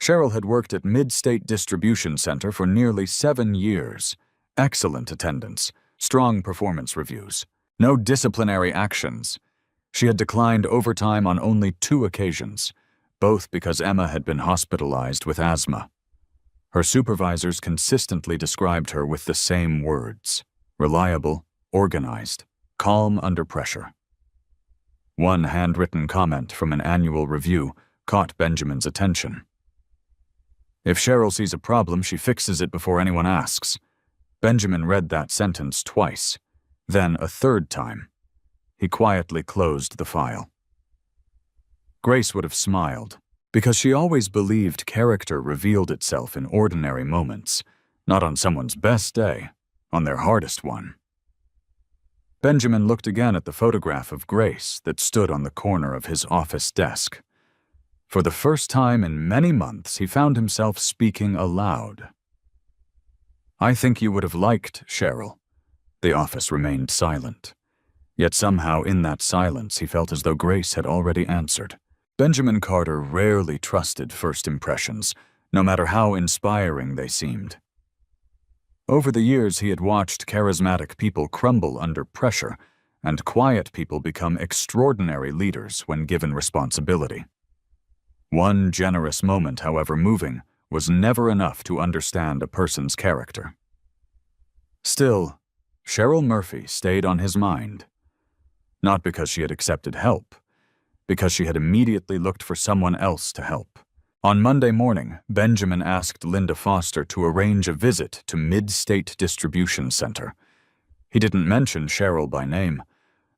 Cheryl had worked at Mid-State Distribution Center for nearly 7 years. Excellent attendance, strong performance reviews, no disciplinary actions. She had declined overtime on only 2 occasions, both because Emma had been hospitalized with asthma. Her supervisors consistently described her with the same words: reliable, organized, calm under pressure. One handwritten comment from an annual review caught Benjamin's attention. If Cheryl sees a problem, she fixes it before anyone asks. Benjamin read that sentence twice, then a third time. He quietly closed the file. Grace would have smiled, because she always believed character revealed itself in ordinary moments, not on someone's best day, on their hardest one. Benjamin looked again at the photograph of Grace that stood on the corner of his office desk. For the first time in many months, he found himself speaking aloud. "I think you would have liked Cheryl." The office remained silent. Yet somehow in that silence he felt as though Grace had already answered. Benjamin Carter rarely trusted first impressions, no matter how inspiring they seemed. Over the years, he had watched charismatic people crumble under pressure, and quiet people become extraordinary leaders when given responsibility. One generous moment, however moving, was never enough to understand a person's character. Still, Cheryl Murphy stayed on his mind. Not because she had accepted help, because she had immediately looked for someone else to help. On Monday morning, Benjamin asked Linda Foster to arrange a visit to Mid-State Distribution Center. He didn't mention Cheryl by name.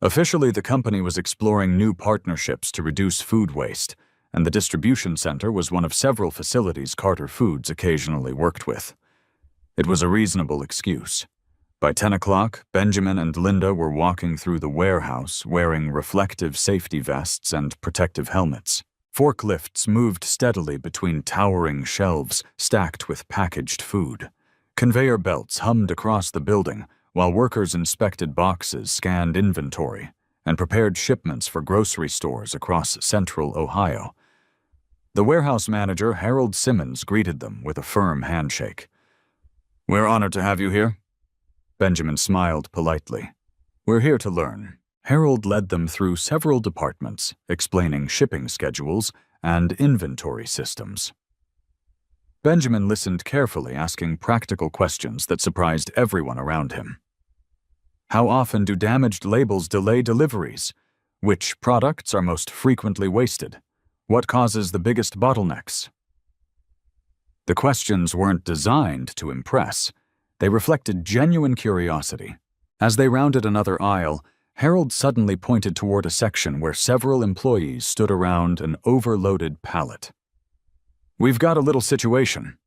Officially, the company was exploring new partnerships to reduce food waste, and the distribution center was one of several facilities Carter Foods occasionally worked with. It was a reasonable excuse. By 10 o'clock, Benjamin and Linda were walking through the warehouse wearing reflective safety vests and protective helmets. Forklifts moved steadily between towering shelves stacked with packaged food. Conveyor belts hummed across the building while workers inspected boxes, scanned inventory, and prepared shipments for grocery stores across central Ohio. The warehouse manager, Harold Simmons, greeted them with a firm handshake. "We're honored to have you here." Benjamin smiled politely. "We're here to learn." Harold led them through several departments, explaining shipping schedules and inventory systems. Benjamin listened carefully, asking practical questions that surprised everyone around him. How often do damaged labels delay deliveries? Which products are most frequently wasted? What causes the biggest bottlenecks? The questions weren't designed to impress. They reflected genuine curiosity. As they rounded another aisle, Harold suddenly pointed toward a section where several employees stood around an overloaded pallet. "We've got a little situation."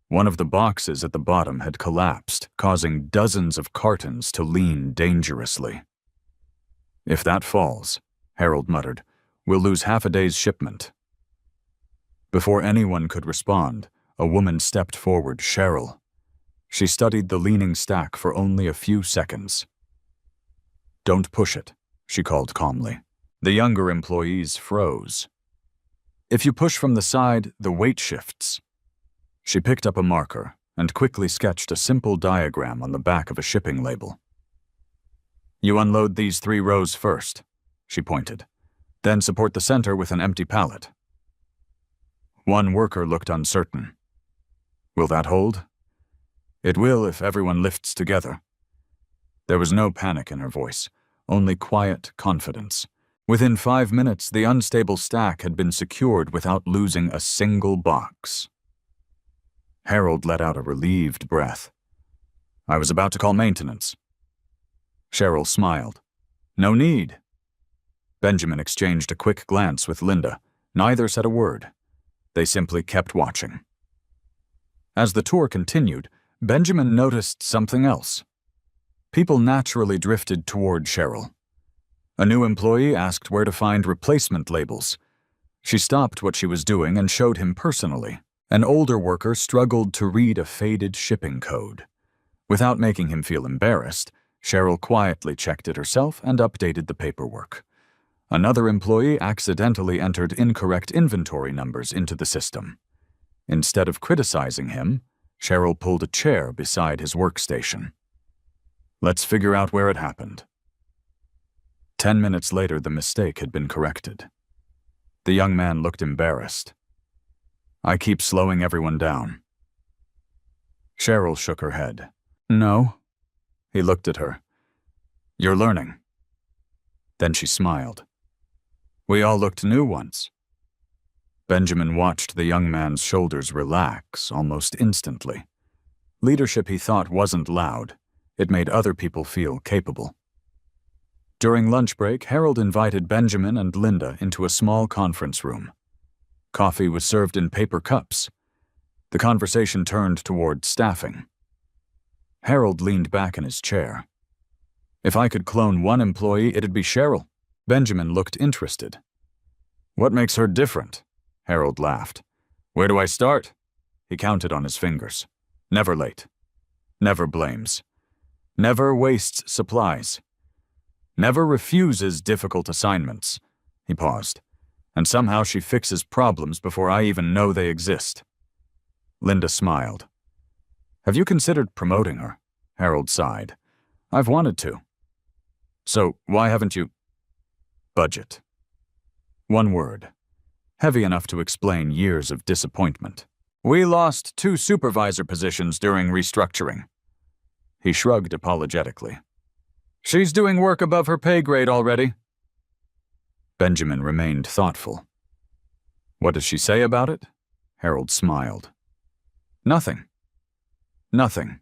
One of the boxes at the bottom had collapsed, causing dozens of cartons to lean dangerously. "If that falls," Harold muttered, "we'll lose half a day's shipment." Before anyone could respond, a woman stepped forward, Cheryl. She studied the leaning stack for only a few seconds. "Don't push it," she called calmly. The younger employees froze. "If you push from the side, the weight shifts." She picked up a marker and quickly sketched a simple diagram on the back of a shipping label. "You unload these 3 rows first," she pointed. "Then support the center with an empty pallet." One worker looked uncertain. "Will that hold?" "It will if everyone lifts together." There was no panic in her voice, only quiet confidence. Within 5 minutes, the unstable stack had been secured without losing a single box. Harold let out a relieved breath. "I was about to call maintenance." Cheryl smiled. "No need." Benjamin exchanged a quick glance with Linda. Neither said a word. They simply kept watching. As the tour continued, Benjamin noticed something else. People naturally drifted toward Cheryl. A new employee asked where to find replacement labels. She stopped what she was doing and showed him personally, An older worker struggled to read a faded shipping code. Without making him feel embarrassed, Cheryl quietly checked it herself and updated the paperwork. Another employee accidentally entered incorrect inventory numbers into the system. Instead of criticizing him, Cheryl pulled a chair beside his workstation. Let's figure out where it happened. 10 minutes later, the mistake had been corrected. The young man looked embarrassed. I keep slowing everyone down. Cheryl shook her head. No. He looked at her. You're learning. Then she smiled. We all looked new once. Benjamin watched the young man's shoulders relax almost instantly. Leadership, he thought, wasn't loud. It made other people feel capable. During lunch break, Harold invited Benjamin and Linda into a small conference room. Coffee was served in paper cups. The conversation turned toward staffing. Harold leaned back in his chair. If I could clone one employee, it'd be Cheryl. Benjamin looked interested. What makes her different? Harold laughed. Where do I start? He counted on his fingers. Never late. Never blames. Never wastes supplies. Never refuses difficult assignments. He paused. And somehow she fixes problems before I even know they exist. Linda smiled. Have you considered promoting her? Harold sighed. I've wanted to. So why haven't you? Budget. One word. Heavy enough to explain years of disappointment. We lost 2 supervisor positions during restructuring. He shrugged apologetically. She's doing work above her pay grade already. Benjamin remained thoughtful. What does she say about it? Harold smiled. Nothing. Nothing.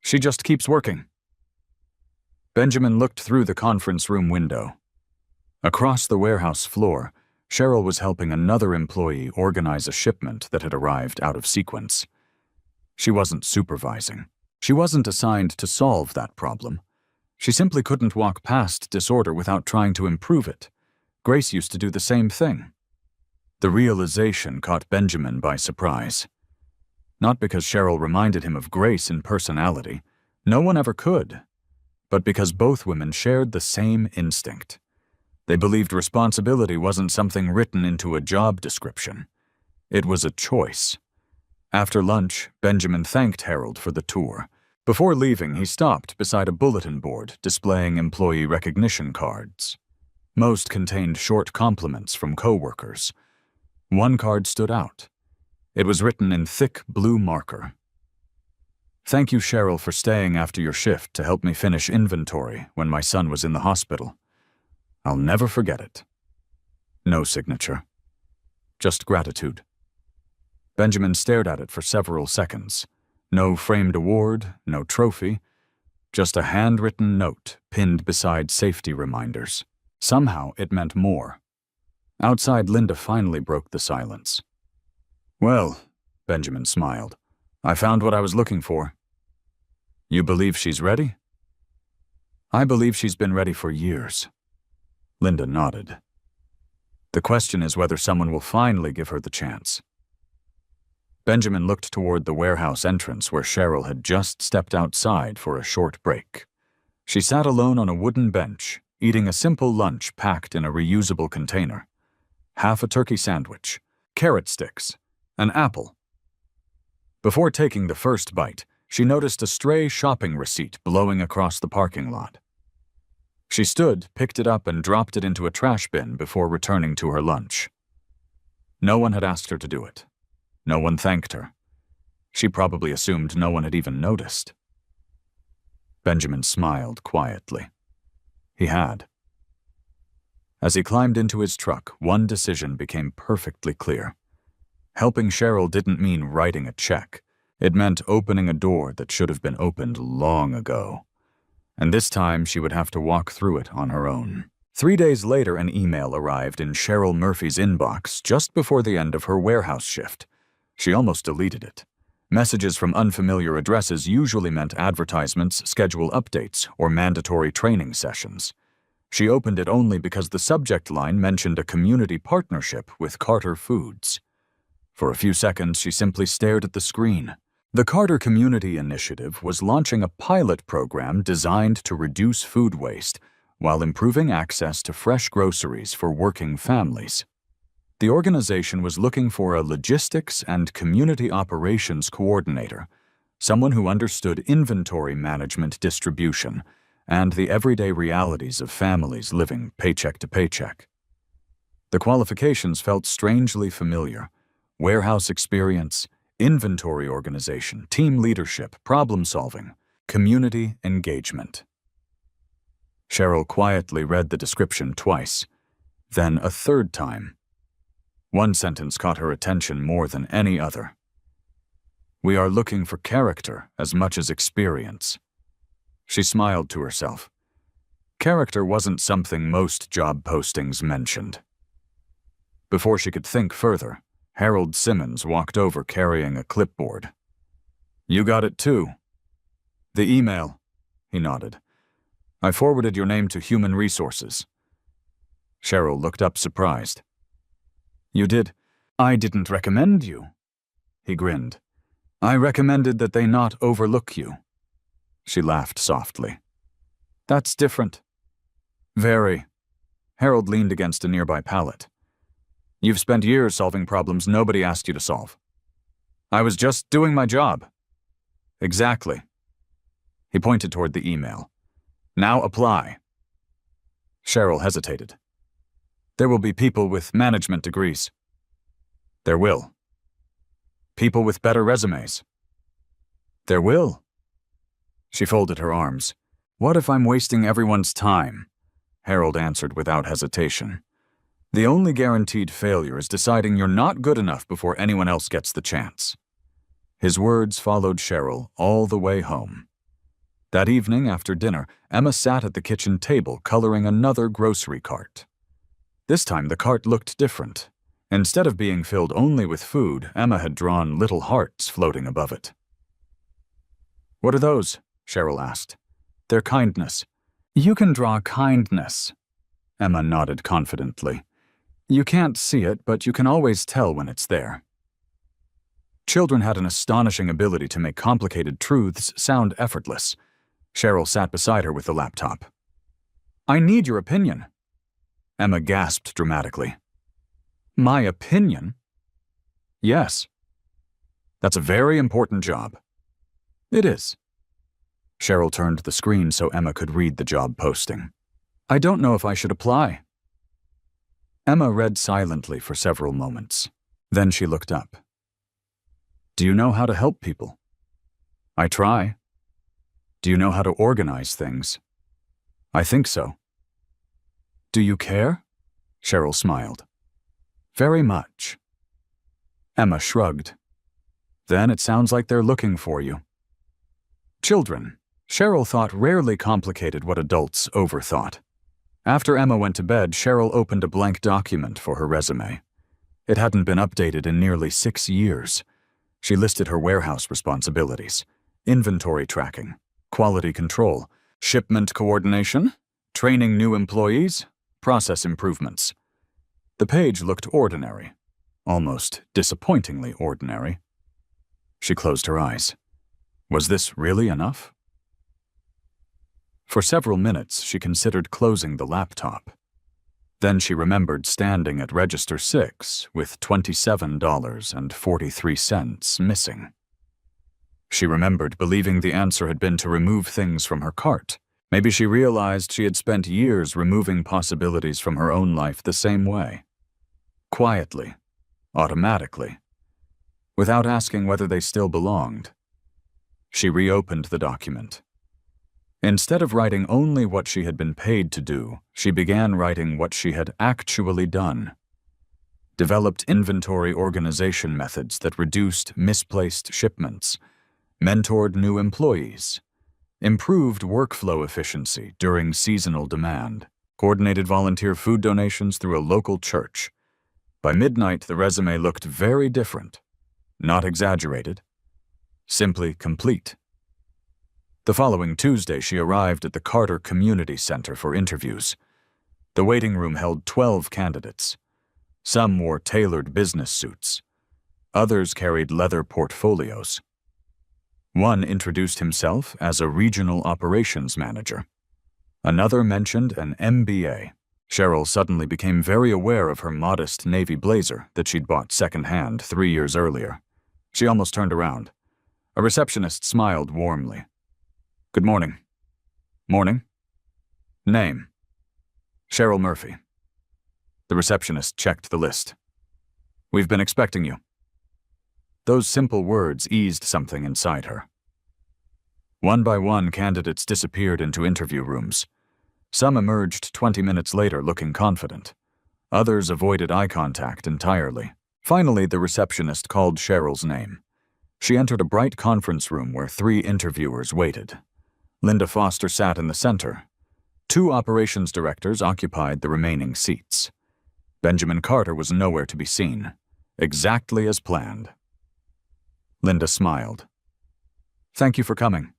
She just keeps working. Benjamin looked through the conference room window. Across the warehouse floor, Cheryl was helping another employee organize a shipment that had arrived out of sequence. She wasn't supervising. She wasn't assigned to solve that problem. She simply couldn't walk past disorder without trying to improve it. Grace used to do the same thing. The realization caught Benjamin by surprise. Not because Cheryl reminded him of Grace in personality. No one ever could. But because both women shared the same instinct. They believed responsibility wasn't something written into a job description. It was a choice. After lunch, Benjamin thanked Harold for the tour. Before leaving, he stopped beside a bulletin board displaying employee recognition cards. Most contained short compliments from coworkers. One card stood out. It was written in thick blue marker. Thank you, Cheryl, for staying after your shift to help me finish inventory when my son was in the hospital. I'll never forget it. No signature. Just gratitude. Benjamin stared at it for several seconds. No framed award, no trophy, just a handwritten note pinned beside safety reminders. Somehow it meant more. Outside, Linda finally broke the silence. Well, Benjamin smiled. I found what I was looking for. You believe she's ready? I believe she's been ready for years. Linda nodded. The question is whether someone will finally give her the chance. Benjamin looked toward the warehouse entrance where Cheryl had just stepped outside for a short break. She sat alone on a wooden bench, eating a simple lunch packed in a reusable container. Half a turkey sandwich, carrot sticks, an apple. Before taking the first bite, she noticed a stray shopping receipt blowing across the parking lot. She stood, picked it up, and dropped it into a trash bin before returning to her lunch. No one had asked her to do it. No one thanked her. She probably assumed no one had even noticed. Benjamin smiled quietly. He had. As he climbed into his truck, one decision became perfectly clear. Helping Cheryl didn't mean writing a check. It meant opening a door that should have been opened long ago. And this time she would have to walk through it on her own. 3 days later, an email arrived in Cheryl Murphy's inbox just before the end of her warehouse shift. She almost deleted it. Messages from unfamiliar addresses usually meant advertisements, schedule updates, or mandatory training sessions. She opened it only because the subject line mentioned a community partnership with Carter Foods. For a few seconds, she simply stared at the screen. The Carter Community Initiative was launching a pilot program designed to reduce food waste while improving access to fresh groceries for working families. The organization was looking for a logistics and community operations coordinator, someone who understood inventory management distribution and the everyday realities of families living paycheck to paycheck. The qualifications felt strangely familiar: warehouse experience, inventory organization, team leadership, problem solving, community engagement. Cheryl quietly read the description twice, then a third time. One sentence caught her attention more than any other. "We are looking for character as much as experience." She smiled to herself. Character wasn't something most job postings mentioned. Before she could think further, Harold Simmons walked over carrying a clipboard. "You got it too." "The email," he nodded. "I forwarded your name to Human Resources." Cheryl looked up surprised. "You did?" "I didn't recommend you." He grinned. "I recommended that they not overlook you." She laughed softly. "That's different." "Very." Harold leaned against a nearby pallet. "You've spent years solving problems nobody asked you to solve." "I was just doing my job." "Exactly." He pointed toward the email. "Now apply." Cheryl hesitated. "There will be people with management degrees." "There will." "People with better resumes." "There will." She folded her arms. "What if I'm wasting everyone's time?" Harold answered without hesitation. "The only guaranteed failure is deciding you're not good enough before anyone else gets the chance." His words followed Cheryl all the way home. That evening after dinner, Emma sat at the kitchen table coloring another grocery cart. This time the cart looked different. Instead of being filled only with food, Emma had drawn little hearts floating above it. "What are those?" Cheryl asked. "They're kindness." "You can draw kindness." Emma nodded confidently. "You can't see it, but you can always tell when it's there." Children had an astonishing ability to make complicated truths sound effortless. Cheryl sat beside her with the laptop. "I need your opinion." Emma gasped dramatically. "My opinion?" "Yes." "That's a very important job." "It is." Cheryl turned the screen so Emma could read the job posting. "I don't know if I should apply." Emma read silently for several moments. Then she looked up. "Do you know how to help people?" "I try." "Do you know how to organize things?" "I think so." "Do you care?" Cheryl smiled. "Very much." Emma shrugged. "Then it sounds like they're looking for you." Children, Cheryl thought, rarely complicated what adults overthought. After Emma went to bed, Cheryl opened a blank document for her resume. It hadn't been updated in nearly 6 years. She listed her warehouse responsibilities: inventory tracking, quality control, shipment coordination, training new employees, process improvements. The page looked ordinary, almost disappointingly ordinary. She closed her eyes. Was this really enough? For several minutes, she considered closing the laptop. Then she remembered standing at Register 6 with $27.43 missing. She remembered believing the answer had been to remove things from her cart. Maybe she realized she had spent years removing possibilities from her own life the same way. Quietly, automatically, without asking whether they still belonged. She reopened the document. Instead of writing only what she had been paid to do, she began writing what she had actually done. Developed inventory organization methods that reduced misplaced shipments, mentored new employees, improved workflow efficiency during seasonal demand, coordinated volunteer food donations through a local church. By midnight, the resume looked very different. Not exaggerated, simply complete. The following Tuesday, she arrived at the Carter Community Center for interviews. The waiting room held 12 candidates. Some wore tailored business suits. Others carried leather portfolios. One introduced himself as a regional operations manager. Another mentioned an MBA. Cheryl suddenly became very aware of her modest navy blazer that she'd bought secondhand 3 years earlier. She almost turned around. A receptionist smiled warmly. "Good morning." "Morning." "Name?" "Cheryl Murphy." The receptionist checked the list. "We've been expecting you." Those simple words eased something inside her. One by one, candidates disappeared into interview rooms. Some emerged 20 minutes later looking confident. Others avoided eye contact entirely. Finally, the receptionist called Cheryl's name. She entered a bright conference room where 3 interviewers waited. Linda Foster sat in the center. 2 operations directors occupied the remaining seats. Benjamin Carter was nowhere to be seen, exactly as planned. Linda smiled. "Thank you for coming.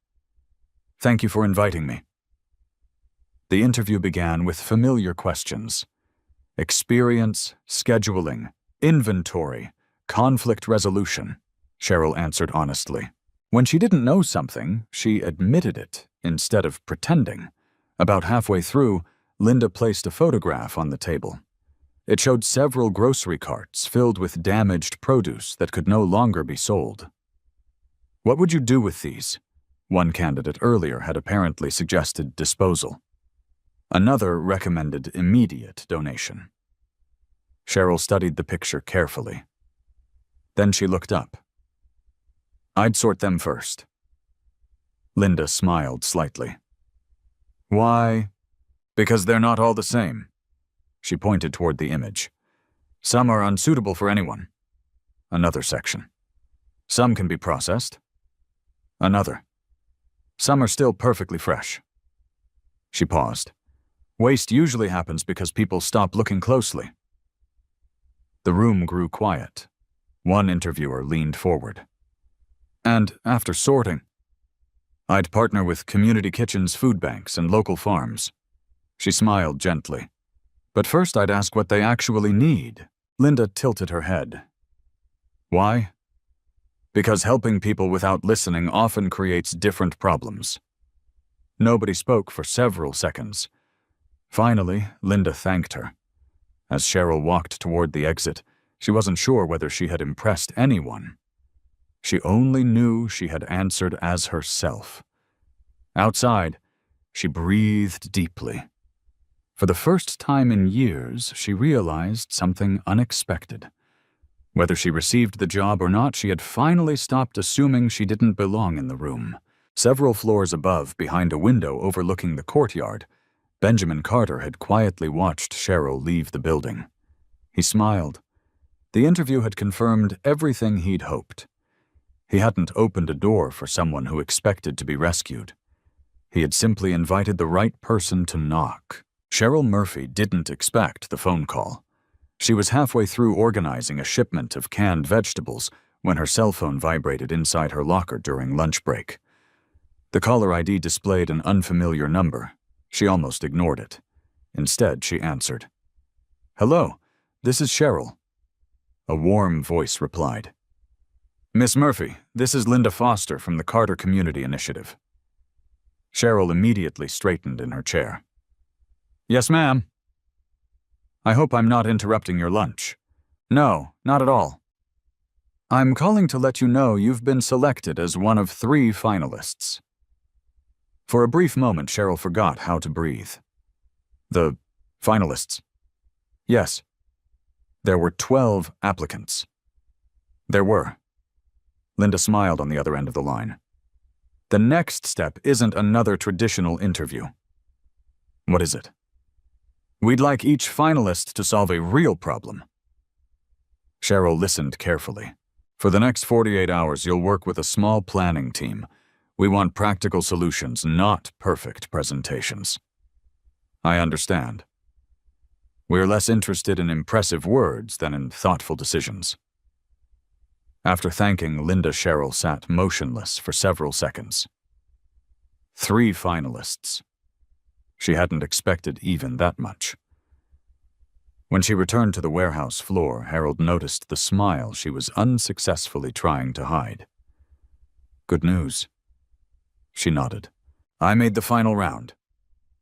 Thank you for inviting me." The interview began with familiar questions. Experience, scheduling, inventory, conflict resolution, Cheryl answered honestly. When she didn't know something, she admitted it instead of pretending. About halfway through, Linda placed a photograph on the table. It showed several grocery carts filled with damaged produce that could no longer be sold. "What would you do with these?" One candidate earlier had apparently suggested disposal. Another recommended immediate donation. Cheryl studied the picture carefully. Then she looked up. "I'd sort them first." Linda smiled slightly. "Why?" "Because they're not all the same." She pointed toward the image. "Some are unsuitable for anyone." Another section. "Some can be processed." Another. "Some are still perfectly fresh." She paused. "Waste usually happens because people stop looking closely." The room grew quiet. One interviewer leaned forward. "And after sorting, I'd partner with community kitchens, food banks, and local farms." She smiled gently. "But first I'd ask what they actually need." Linda tilted her head. "Why?" "Because helping people without listening often creates different problems." Nobody spoke for several seconds. Finally, Linda thanked her. As Cheryl walked toward the exit, she wasn't sure whether she had impressed anyone. She only knew she had answered as herself. Outside, she breathed deeply. For the first time in years, she realized something unexpected. Whether she received the job or not, she had finally stopped assuming she didn't belong in the room. Several floors above, behind a window overlooking the courtyard, Benjamin Carter had quietly watched Cheryl leave the building. He smiled. The interview had confirmed everything he'd hoped. He hadn't opened a door for someone who expected to be rescued. He had simply invited the right person to knock. Cheryl Murphy didn't expect the phone call. She was halfway through organizing a shipment of canned vegetables when her cell phone vibrated inside her locker during lunch break. The caller ID displayed an unfamiliar number. She almost ignored it. Instead, she answered. "Hello, this is Cheryl." A warm voice replied. "Miss Murphy, this is Linda Foster from the Carter Community Initiative." Cheryl immediately straightened in her chair. "Yes, ma'am." "I hope I'm not interrupting your lunch." "No, not at all." "I'm calling to let you know you've been selected as one of 3 finalists." For a brief moment, Cheryl forgot how to breathe. "The finalists?" "Yes." "There were 12 applicants." "There were." Linda smiled on the other end of the line. "The next step isn't another traditional interview." "What is it?" "We'd like each finalist to solve a real problem." Cheryl listened carefully. "For the next 48 hours, you'll work with a small planning team. We want practical solutions, not perfect presentations." "I understand." "We're less interested in impressive words than in thoughtful decisions." After thanking Linda, Cheryl sat motionless for several seconds. 3 finalists. She hadn't expected even that much. When she returned to the warehouse floor, Harold noticed the smile she was unsuccessfully trying to hide. "Good news." She nodded. "I made the final round."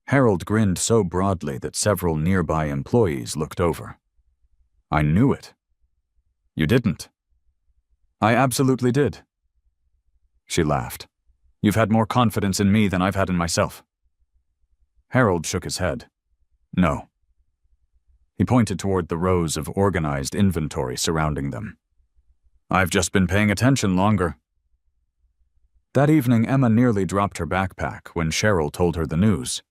Harold grinned so broadly that several nearby employees looked over. "I knew it." "You didn't." "I absolutely did." She laughed. "You've had more confidence in me than I've had in myself." Harold shook his head. "No." He pointed toward the rows of organized inventory surrounding them. "I've just been paying attention longer." That evening, Emma nearly dropped her backpack when Cheryl told her the news.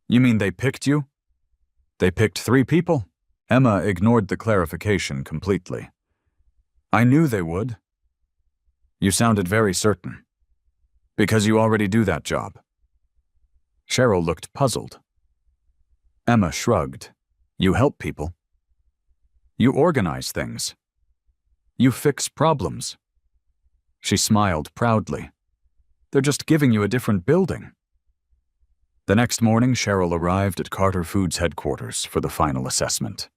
"You mean they picked you?" "They picked 3 people." Emma ignored the clarification completely. "I knew they would." "You sounded very certain." "Because you already do that job." Cheryl looked puzzled. Emma shrugged. "You help people. You organize things. You fix problems." She smiled proudly. "They're just giving you a different building." The next morning, Cheryl arrived at Carter Foods headquarters for the final assessment.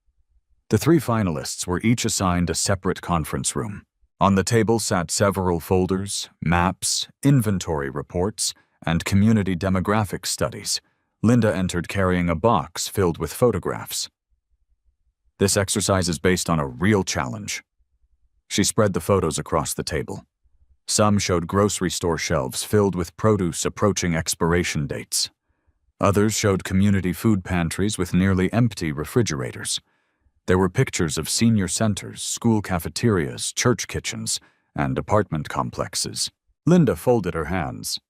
The 3 finalists were each assigned a separate conference room. On the table sat several folders, maps, inventory reports, and community demographic studies. Linda entered carrying a box filled with photographs. "This exercise is based on a real challenge." She spread the photos across the table. Some showed grocery store shelves filled with produce approaching expiration dates. Others showed community food pantries with nearly empty refrigerators. There were pictures of senior centers, school cafeterias, church kitchens, and apartment complexes. Linda folded her hands.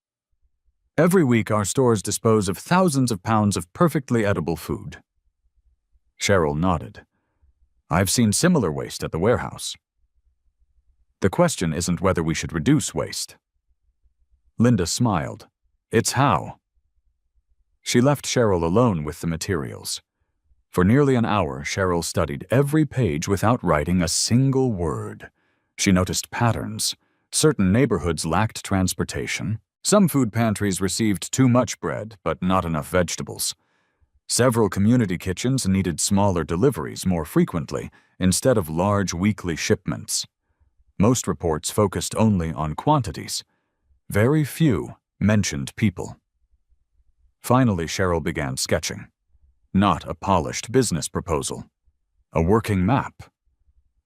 "Every week our stores dispose of thousands of pounds of perfectly edible food." Cheryl nodded. "I've seen similar waste at the warehouse." "The question isn't whether we should reduce waste." Linda smiled. "It's how." She left Cheryl alone with the materials. For nearly an hour, Cheryl studied every page without writing a single word. She noticed patterns. Certain neighborhoods lacked transportation. Some food pantries received too much bread, but not enough vegetables. Several community kitchens needed smaller deliveries more frequently, instead of large weekly shipments. Most reports focused only on quantities. Very few mentioned people. Finally, Cheryl began sketching. Not a polished business proposal. A working map.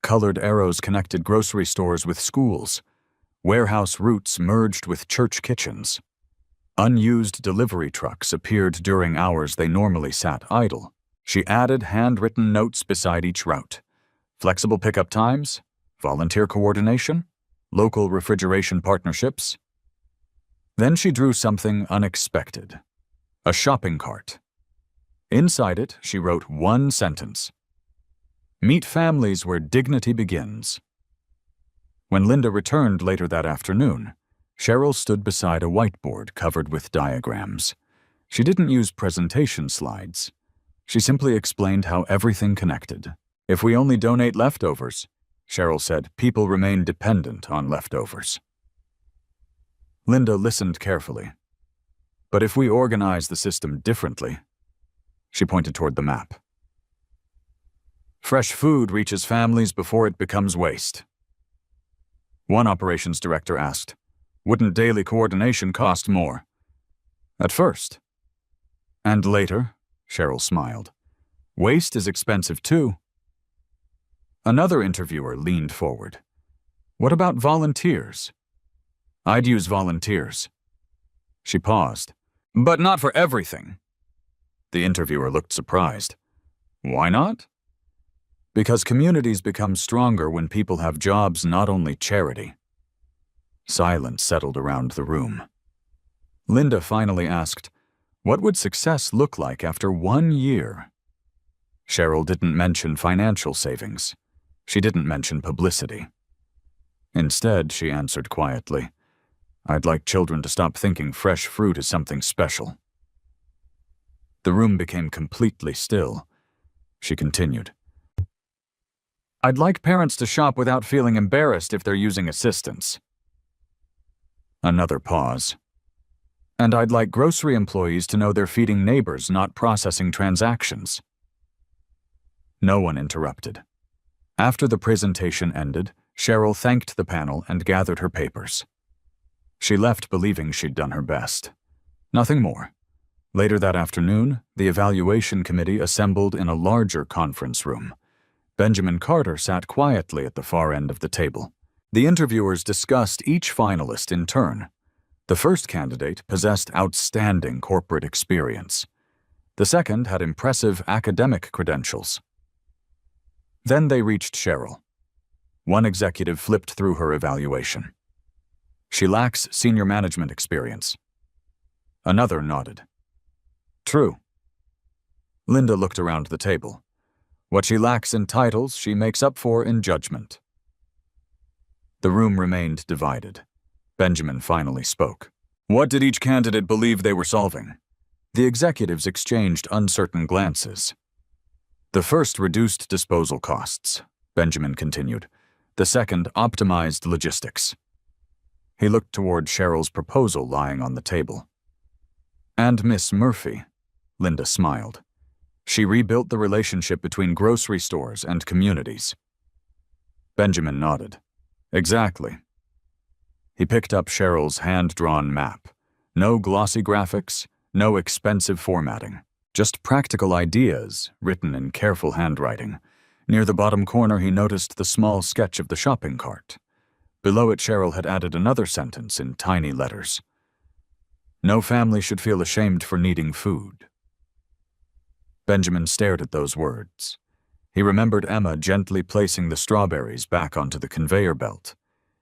Colored arrows connected grocery stores with schools. Warehouse routes merged with church kitchens. Unused delivery trucks appeared during hours they normally sat idle. She added handwritten notes beside each route. Flexible pickup times, volunteer coordination, local refrigeration partnerships. Then she drew something unexpected. A shopping cart. Inside it, she wrote one sentence. "Meet families where dignity begins." When Linda returned later that afternoon, Cheryl stood beside a whiteboard covered with diagrams. She didn't use presentation slides. She simply explained how everything connected. "If we only donate leftovers," Cheryl said, "people remain dependent on leftovers." Linda listened carefully. "But if we organize the system differently," she pointed toward the map. "Fresh food reaches families before it becomes waste." One operations director asked, "Wouldn't daily coordination cost more?" "At first." "And later," Cheryl smiled. "Waste is expensive too." Another interviewer leaned forward. "What about volunteers?" "I'd use volunteers." She paused. "But not for everything." The interviewer looked surprised. "Why not?" "Because communities become stronger when people have jobs, not only charity." Silence settled around the room. Linda finally asked, "What would success look like after 1 year?" Cheryl didn't mention financial savings. She didn't mention publicity. Instead, she answered quietly, "I'd like children to stop thinking fresh fruit is something special." The room became completely still. She continued, "I'd like parents to shop without feeling embarrassed if they're using assistance." Another pause. "And I'd like grocery employees to know they're feeding neighbors, not processing transactions." No one interrupted. After the presentation ended, Cheryl thanked the panel and gathered her papers. She left believing she'd done her best. Nothing more. Later that afternoon, the evaluation committee assembled in a larger conference room. Benjamin Carter sat quietly at the far end of the table. The interviewers discussed each finalist in turn. The first candidate possessed outstanding corporate experience. The second had impressive academic credentials. Then they reached Cheryl. One executive flipped through her evaluation. She lacks senior management experience. Another nodded. True. Linda looked around the table. What she lacks in titles, she makes up for in judgment. The room remained divided. Benjamin finally spoke. What did each candidate believe they were solving? The executives exchanged uncertain glances. The first reduced disposal costs, Benjamin continued. The second optimized logistics. He looked toward Cheryl's proposal lying on the table. And Miss Murphy, Linda smiled. She rebuilt the relationship between grocery stores and communities. Benjamin nodded. Exactly. He picked up Cheryl's hand-drawn map. No glossy graphics, no expensive formatting. Just practical ideas, written in careful handwriting. Near the bottom corner, he noticed the small sketch of the shopping cart. Below it, Cheryl had added another sentence in tiny letters. No family should feel ashamed for needing food. Benjamin stared at those words. He remembered Emma gently placing the strawberries back onto the conveyor belt.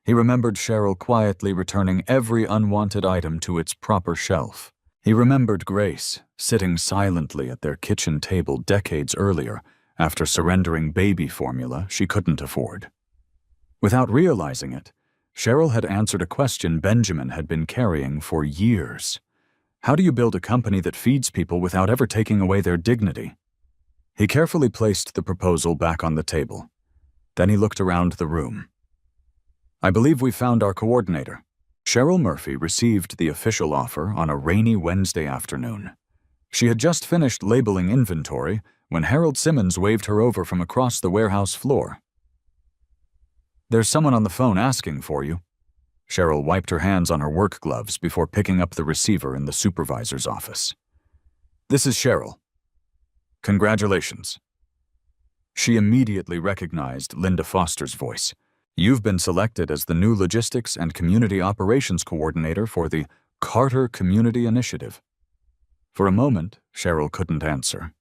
He remembered Cheryl quietly returning every unwanted item to its proper shelf. He remembered Grace sitting silently at their kitchen table decades earlier after surrendering baby formula she couldn't afford. Without realizing it, Cheryl had answered a question Benjamin had been carrying for years. How do you build a company that feeds people without ever taking away their dignity? He carefully placed the proposal back on the table. Then he looked around the room. I believe we've found our coordinator. Cheryl Murphy received the official offer on a rainy Wednesday afternoon. She had just finished labeling inventory when Harold Simmons waved her over from across the warehouse floor. There's someone on the phone asking for you. Cheryl wiped her hands on her work gloves before picking up the receiver in the supervisor's office. This is Cheryl. Congratulations. She immediately recognized Linda Foster's voice. You've been selected as the new Logistics and Community Operations Coordinator for the Carter Community Initiative. For a moment, Cheryl couldn't answer.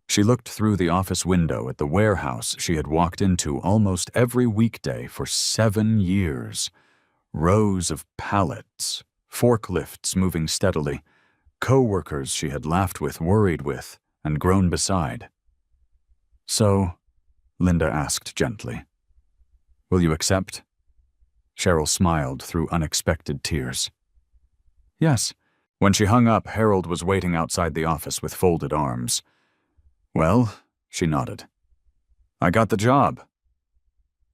She looked through the office window at the warehouse she had walked into almost every weekday for 7 years. Rows of pallets, forklifts moving steadily, co-workers she had laughed with, worried with, and grown beside. So, Linda asked gently, will you accept? Cheryl smiled through unexpected tears. Yes. When she hung up, Harold was waiting outside the office with folded arms. Well, she nodded. I got the job.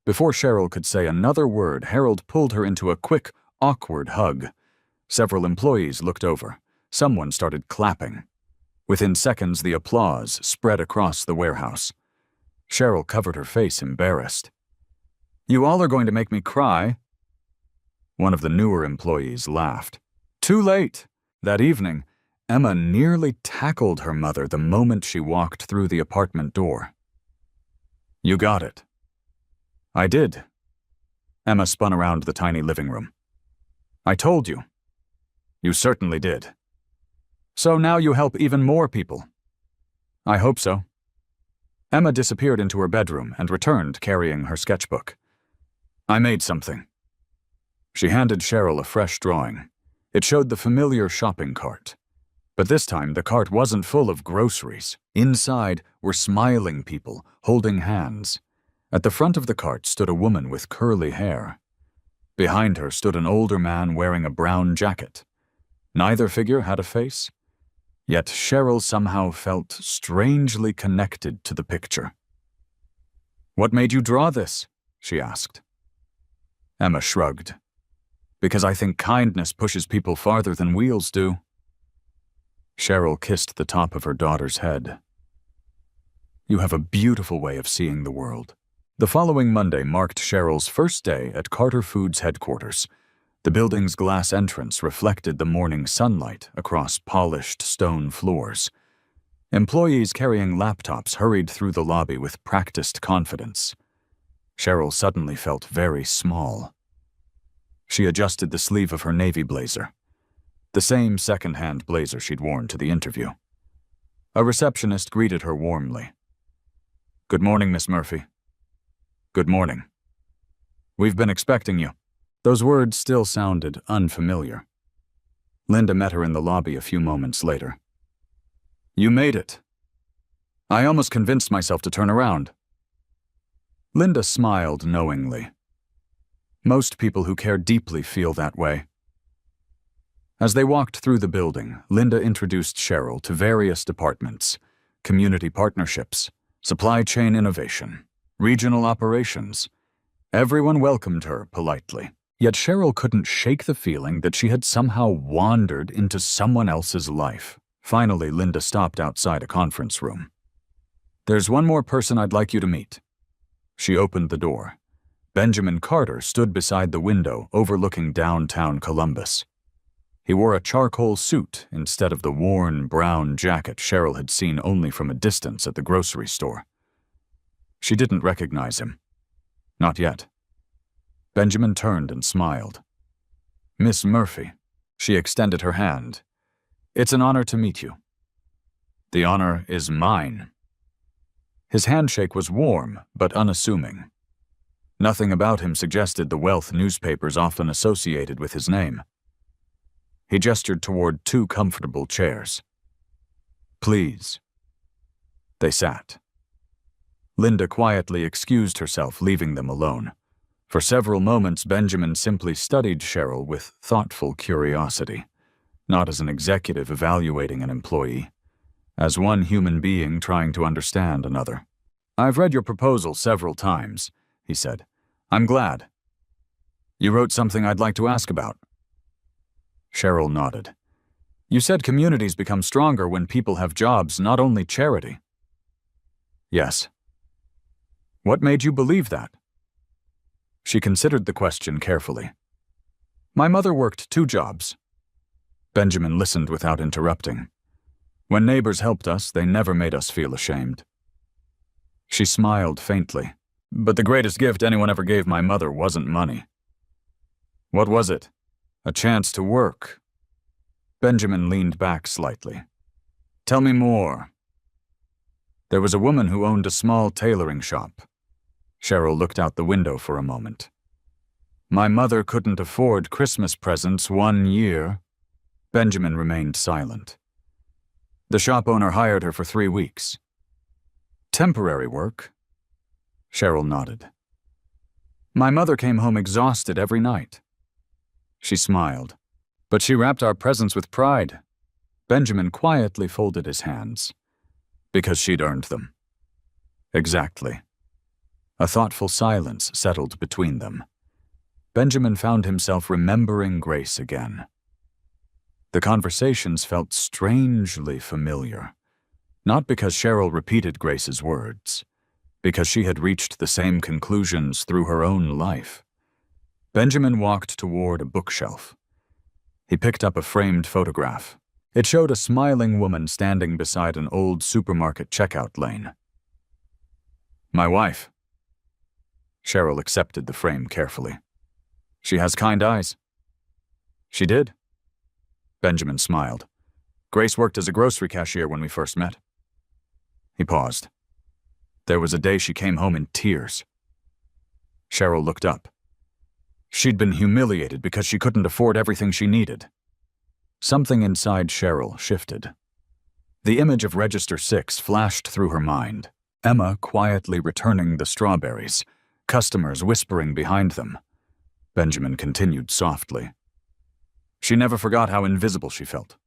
Before Cheryl could say another word, Harold pulled her into a quick, awkward hug. Several employees looked over. Someone started clapping. Within seconds, the applause spread across the warehouse. Cheryl covered her face, embarrassed. You all are going to make me cry. One of the newer employees laughed. Too late. That evening, Emma nearly tackled her mother the moment she walked through the apartment door. You got it. I did. Emma spun around the tiny living room. I told you. You certainly did. So now you help even more people. I hope so. Emma disappeared into her bedroom and returned carrying her sketchbook. I made something. She handed Cheryl a fresh drawing. It showed the familiar shopping cart. But this time, the cart wasn't full of groceries. Inside were smiling people, holding hands. At the front of the cart stood a woman with curly hair. Behind her stood an older man wearing a brown jacket. Neither figure had a face. Yet Cheryl somehow felt strangely connected to the picture. What made you draw this? She asked. Emma shrugged. Because I think kindness pushes people farther than wheels do. Cheryl kissed the top of her daughter's head. You have a beautiful way of seeing the world. The following Monday marked Cheryl's first day at Carter Foods headquarters. The building's glass entrance reflected the morning sunlight across polished stone floors. Employees carrying laptops hurried through the lobby with practiced confidence. Cheryl suddenly felt very small. She adjusted the sleeve of her navy blazer, the same second-hand blazer she'd worn to the interview. A receptionist greeted her warmly. "Good morning, Miss Murphy." "Good morning. We've been expecting you." Those words still sounded unfamiliar. Linda met her in the lobby a few moments later. "You made it. I almost convinced myself to turn around." Linda smiled knowingly. Most people who care deeply feel that way. As they walked through the building, Linda introduced Cheryl to various departments: community partnerships, supply chain innovation, regional operations. Everyone welcomed her politely. Yet Cheryl couldn't shake the feeling that she had somehow wandered into someone else's life. Finally, Linda stopped outside a conference room. "There's one more person I'd like you to meet." She opened the door. Benjamin Carter stood beside the window overlooking downtown Columbus. He wore a charcoal suit instead of the worn brown jacket Cheryl had seen only from a distance at the grocery store. She didn't recognize him. Not yet. Benjamin turned and smiled. "Miss Murphy." She extended her hand. "It's an honor to meet you." "The honor is mine." His handshake was warm but unassuming. Nothing about him suggested the wealth newspapers often associated with his name. He gestured toward 2 comfortable chairs. "Please." They sat. Linda quietly excused herself, leaving them alone. For several moments, Benjamin simply studied Cheryl with thoughtful curiosity, not as an executive evaluating an employee, as one human being trying to understand another. "I've read your proposal several times," he said. "I'm glad. You wrote something I'd like to ask about." Cheryl nodded. "You said communities become stronger when people have jobs, not only charity." "Yes." "What made you believe that?" She considered the question carefully. "My mother worked 2 jobs." Benjamin listened without interrupting. "When neighbors helped us, they never made us feel ashamed." She smiled faintly. "But the greatest gift anyone ever gave my mother wasn't money." "What was it?" "A chance to work." Benjamin leaned back slightly. "Tell me more." "There was a woman who owned a small tailoring shop." Cheryl looked out the window for a moment. "My mother couldn't afford Christmas presents 1 year." Benjamin remained silent. "The shop owner hired her for 3 weeks." "Temporary work?" Cheryl nodded. "My mother came home exhausted every night." She smiled. "But she wrapped our presents with pride." Benjamin quietly folded his hands. "Because she'd earned them." "Exactly." A thoughtful silence settled between them. Benjamin found himself remembering Grace again. The conversations felt strangely familiar, not because Cheryl repeated Grace's words, because she had reached the same conclusions through her own life. Benjamin walked toward a bookshelf. He picked up a framed photograph. It showed a smiling woman standing beside an old supermarket checkout lane. "My wife." Cheryl accepted the frame carefully. "She has kind eyes." "She did." Benjamin smiled. "Grace worked as a grocery cashier when we first met." He paused. "There was a day she came home in tears." Cheryl looked up. She'd been humiliated because she couldn't afford everything she needed. Something inside Cheryl shifted. The image of Register 6 flashed through her mind. Emma quietly returning the strawberries, customers whispering behind them. Benjamin continued softly. "She never forgot how invisible she felt."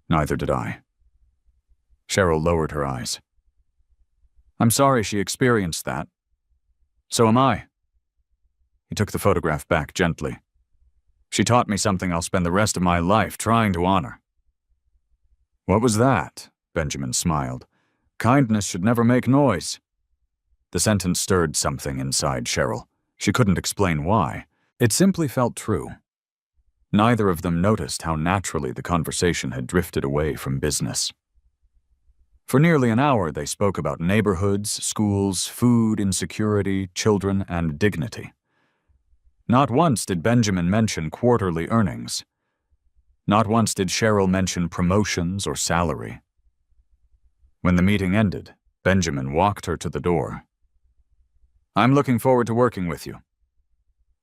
"Neither did I." Cheryl lowered her eyes. "I'm sorry she experienced that. So am I." He took the photograph back gently. "She taught me something I'll spend the rest of my life trying to honor." "What was that?" Benjamin smiled. Kindness should never make noise. The sentence stirred something inside Cheryl. She couldn't explain why. It simply felt true. Neither of them noticed how naturally the conversation had drifted away from business. For nearly an hour, they spoke about neighborhoods, schools, food, insecurity, children, and dignity. Not once did Benjamin mention quarterly earnings. Not once did Cheryl mention promotions or salary. When the meeting ended, Benjamin walked her to the door. "I'm looking forward to working with you."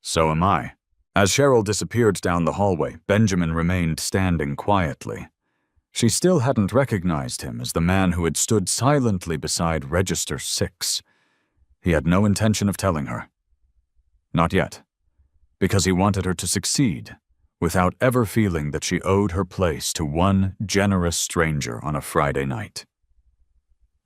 "So am I." As Cheryl disappeared down the hallway, Benjamin remained standing quietly. She still hadn't recognized him as the man who had stood silently beside Register 6. He had no intention of telling her. Not yet, because he wanted her to succeed, without ever feeling that she owed her place to one generous stranger on a Friday night.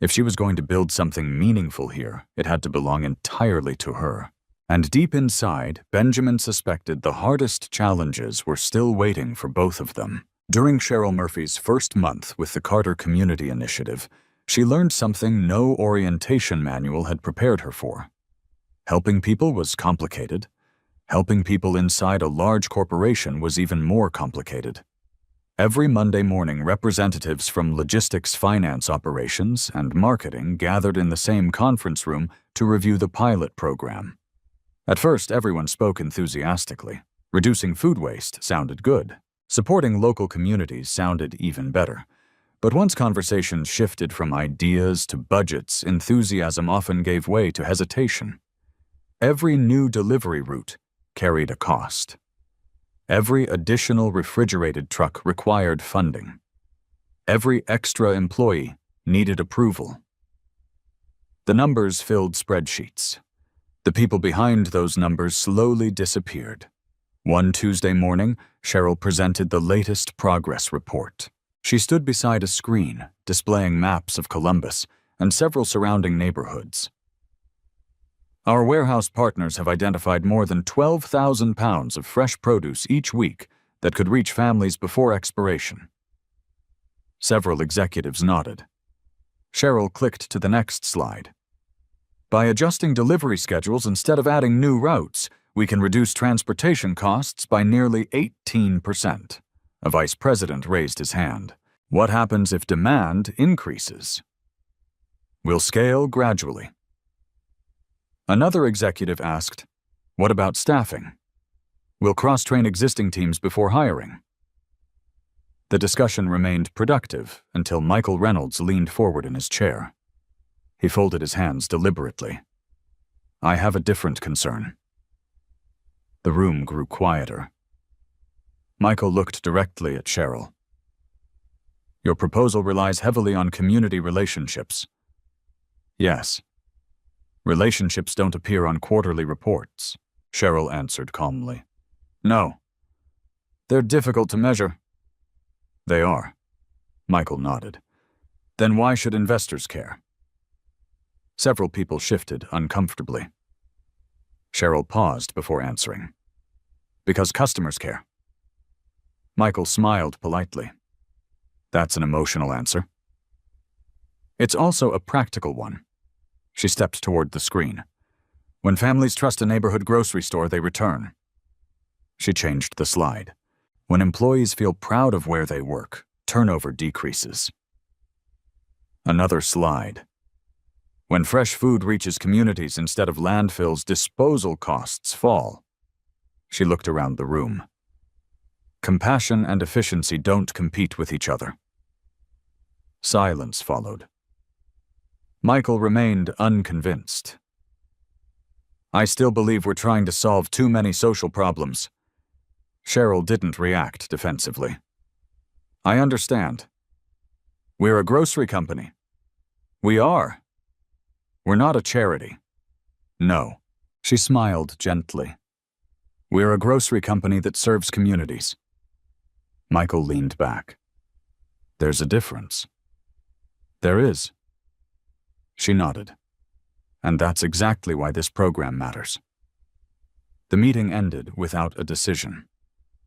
If she was going to build something meaningful here, it had to belong entirely to her. And deep inside, Benjamin suspected the hardest challenges were still waiting for both of them. During Cheryl Murphy's first month with the Carter Community Initiative, she learned something no orientation manual had prepared her for. Helping people was complicated. Helping people inside a large corporation was even more complicated. Every Monday morning, representatives from logistics, finance operations, and marketing gathered in the same conference room to review the pilot program. At first, everyone spoke enthusiastically. Reducing food waste sounded good. Supporting local communities sounded even better. But once conversations shifted from ideas to budgets, enthusiasm often gave way to hesitation. Every new delivery route carried a cost. Every additional refrigerated truck required funding. Every extra employee needed approval. The numbers filled spreadsheets. The people behind those numbers slowly disappeared. One Tuesday morning, Cheryl presented the latest progress report. She stood beside a screen, displaying maps of Columbus and several surrounding neighborhoods. "Our warehouse partners have identified more than 12,000 pounds of fresh produce each week that could reach families before expiration." Several executives nodded. Cheryl clicked to the next slide. "By adjusting delivery schedules instead of adding new routes, we can reduce transportation costs by nearly 18%. A vice president raised his hand. "What happens if demand increases?" "We'll scale gradually." Another executive asked, "What about staffing?" "We'll cross-train existing teams before hiring." The discussion remained productive until Michael Reynolds leaned forward in his chair. He folded his hands deliberately. "I have a different concern." The room grew quieter. Michael looked directly at Cheryl. "Your proposal relies heavily on community relationships." "Yes. Relationships don't appear on quarterly reports," Cheryl answered calmly. "No. They're difficult to measure." "They are." Michael nodded. "Then why should investors care?" Several people shifted uncomfortably. Cheryl paused before answering. "Because customers care." Michael smiled politely. "That's an emotional answer." "It's also a practical one." She stepped toward the screen. "When families trust a neighborhood grocery store, they return." She changed the slide. "When employees feel proud of where they work, turnover decreases." Another slide. "When fresh food reaches communities instead of landfills, disposal costs fall." She looked around the room. "Compassion and efficiency don't compete with each other." Silence followed. Michael remained unconvinced. "I still believe we're trying to solve too many social problems." Cheryl didn't react defensively. "I understand. We're a grocery company." "We are. We're not a charity." "No." She smiled gently. "We're a grocery company that serves communities." Michael leaned back. "There's a difference." "There is." She nodded. "And that's exactly why this program matters." The meeting ended without a decision.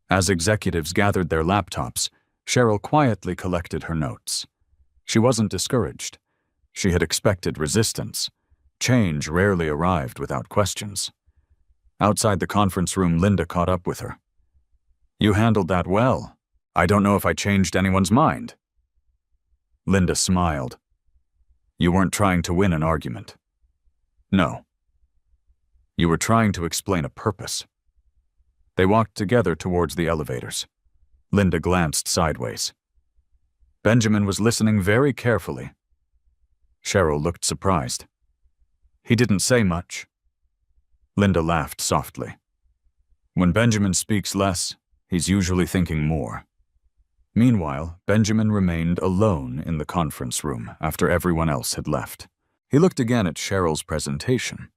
As executives gathered their laptops, Cheryl quietly collected her notes. She wasn't discouraged. She had expected resistance. Change rarely arrived without questions. Outside the conference room, Linda caught up with her. "You handled that well. I don't know if I changed anyone's mind." Linda smiled. "You weren't trying to win an argument." "No. You were trying to explain a purpose." They walked together towards the elevators. Linda glanced sideways. Benjamin was listening very carefully. Cheryl looked surprised. "He didn't say much." Linda laughed softly. "When Benjamin speaks less, he's usually thinking more." Meanwhile, Benjamin remained alone in the conference room after everyone else had left. He looked again at Cheryl's presentation.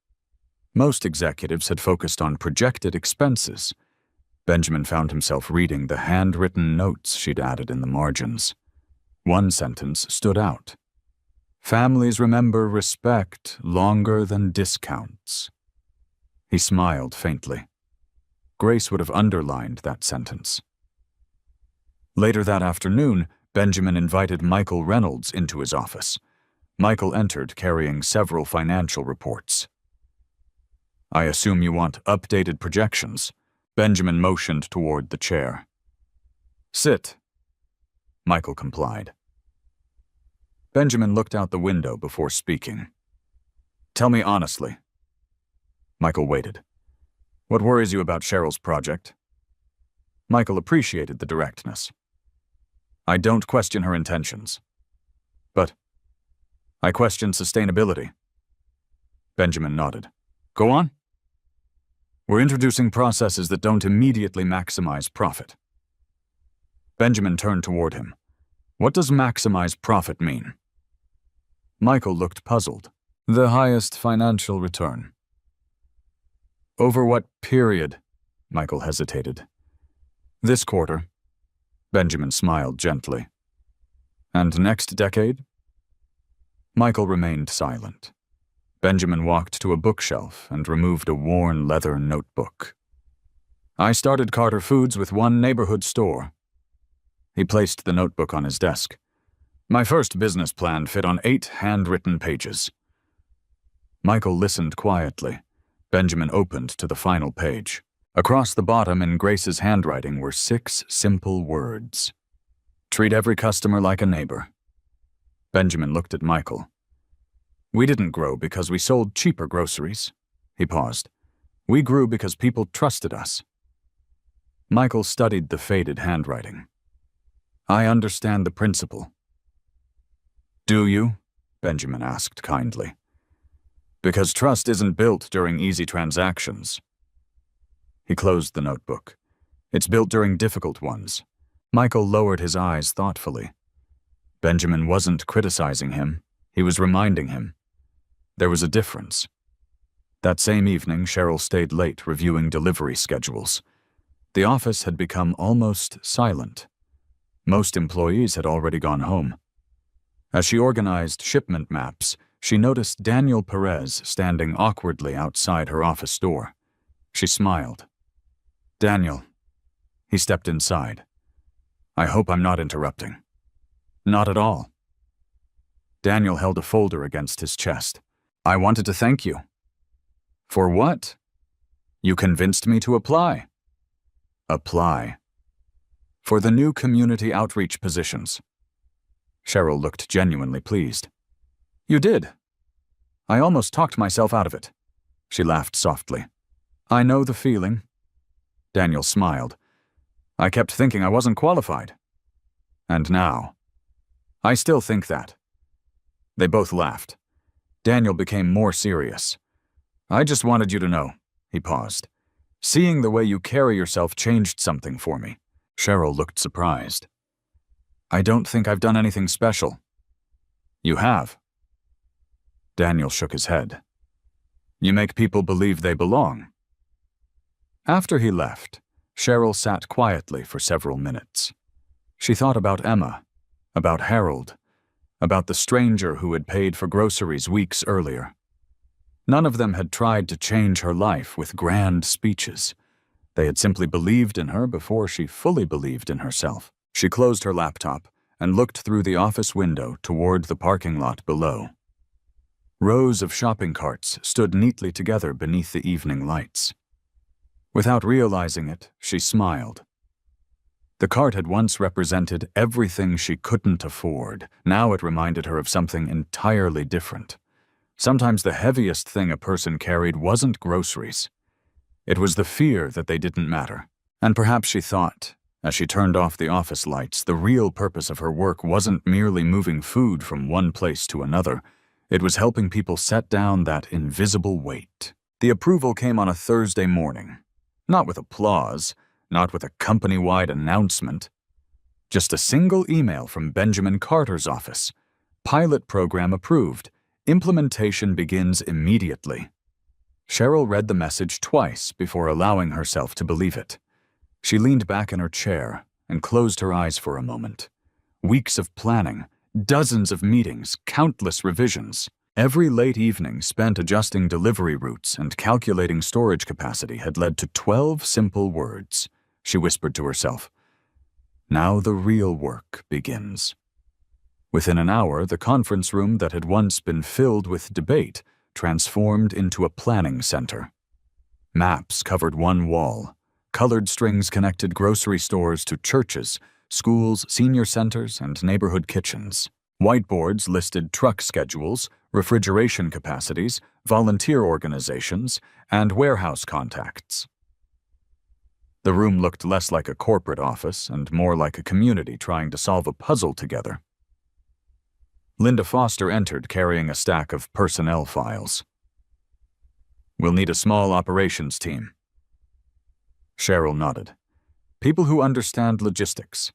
Most executives had focused on projected expenses. Benjamin found himself reading the handwritten notes she'd added in the margins. One sentence stood out. "Families remember respect longer than discounts." He smiled faintly. Grace would have underlined that sentence. Later that afternoon, Benjamin invited Michael Reynolds into his office. Michael entered carrying several financial reports. "I assume you want updated projections." Benjamin motioned toward the chair. "Sit." Michael complied. Benjamin looked out the window before speaking. "Tell me honestly." Michael waited. "What worries you about Cheryl's project?" Michael appreciated the directness. "I don't question her intentions. But I question sustainability." Benjamin nodded. "Go on." "We're introducing processes that don't immediately maximize profit." Benjamin turned toward him. "What does maximize profit mean?" Michael looked puzzled. "The highest financial return." "Over what period?" Michael hesitated. "This quarter." Benjamin smiled gently. "And next decade?" Michael remained silent. Benjamin walked to a bookshelf and removed a worn leather notebook. "I started Carter Foods with one neighborhood store." He placed the notebook on his desk. "My first business plan fit on 8 handwritten pages." Michael listened quietly. Benjamin opened to the final page. Across the bottom in Grace's handwriting were 6 simple words. "Treat every customer like a neighbor." Benjamin looked at Michael. "We didn't grow because we sold cheaper groceries." He paused. "We grew because people trusted us." Michael studied the faded handwriting. "I understand the principle." "Do you?" Benjamin asked kindly. "Because trust isn't built during easy transactions." He closed the notebook. "It's built during difficult ones." Michael lowered his eyes thoughtfully. Benjamin wasn't criticizing him. He was reminding him. There was a difference. That same evening, Cheryl stayed late reviewing delivery schedules. The office had become almost silent. Most employees had already gone home. As she organized shipment maps, she noticed Daniel Perez standing awkwardly outside her office door. She smiled. "Daniel." He stepped inside. "I hope I'm not interrupting." "Not at all." Daniel held a folder against his chest. "I wanted to thank you." "For what?" "You convinced me to apply." "Apply?" "For the new community outreach positions." Cheryl looked genuinely pleased. "You did." "I almost talked myself out of it." She laughed softly. "I know the feeling." Daniel smiled. "I kept thinking I wasn't qualified." "And now?" "I still think that." They both laughed. Daniel became more serious. "I just wanted you to know." He paused. "Seeing the way you carry yourself changed something for me." Cheryl looked surprised. "I don't think I've done anything special." "You have." Daniel shook his head. "You make people believe they belong." After he left, Cheryl sat quietly for several minutes. She thought about Emma, about Harold, about the stranger who had paid for groceries weeks earlier. None of them had tried to change her life with grand speeches. They had simply believed in her before she fully believed in herself. She closed her laptop and looked through the office window toward the parking lot below. Rows of shopping carts stood neatly together beneath the evening lights. Without realizing it, she smiled. The cart had once represented everything she couldn't afford. Now it reminded her of something entirely different. Sometimes the heaviest thing a person carried wasn't groceries. It was the fear that they didn't matter. And perhaps she thought, as she turned off the office lights, the real purpose of her work wasn't merely moving food from one place to another. It was helping people set down that invisible weight. The approval came on a Thursday morning. Not with applause, not with a company-wide announcement. Just a single email from Benjamin Carter's office. Pilot program approved. Implementation begins immediately. Cheryl read the message twice before allowing herself to believe it. She leaned back in her chair and closed her eyes for a moment. Weeks of planning, dozens of meetings, countless revisions. Every late evening spent adjusting delivery routes and calculating storage capacity had led to 12 simple words. She whispered to herself, "Now the real work begins." Within an hour, the conference room that had once been filled with debate transformed into a planning center. Maps covered one wall. Colored strings connected grocery stores to churches, schools, senior centers, and neighborhood kitchens. Whiteboards listed truck schedules, refrigeration capacities, volunteer organizations, and warehouse contacts. The room looked less like a corporate office and more like a community trying to solve a puzzle together. Linda Foster entered carrying a stack of personnel files. "We'll need a small operations team." Cheryl nodded. "People who understand logistics.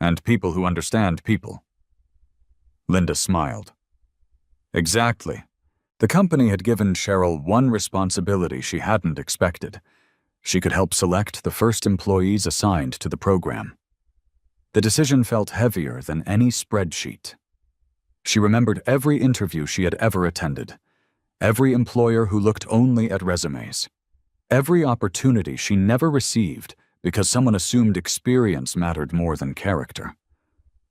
And people who understand people." Linda smiled. Exactly. The company had given Cheryl one responsibility she hadn't expected. She could help select the first employees assigned to the program. The decision felt heavier than any spreadsheet. She remembered every interview she had ever attended, every employer who looked only at resumes, every opportunity she never received because someone assumed experience mattered more than character.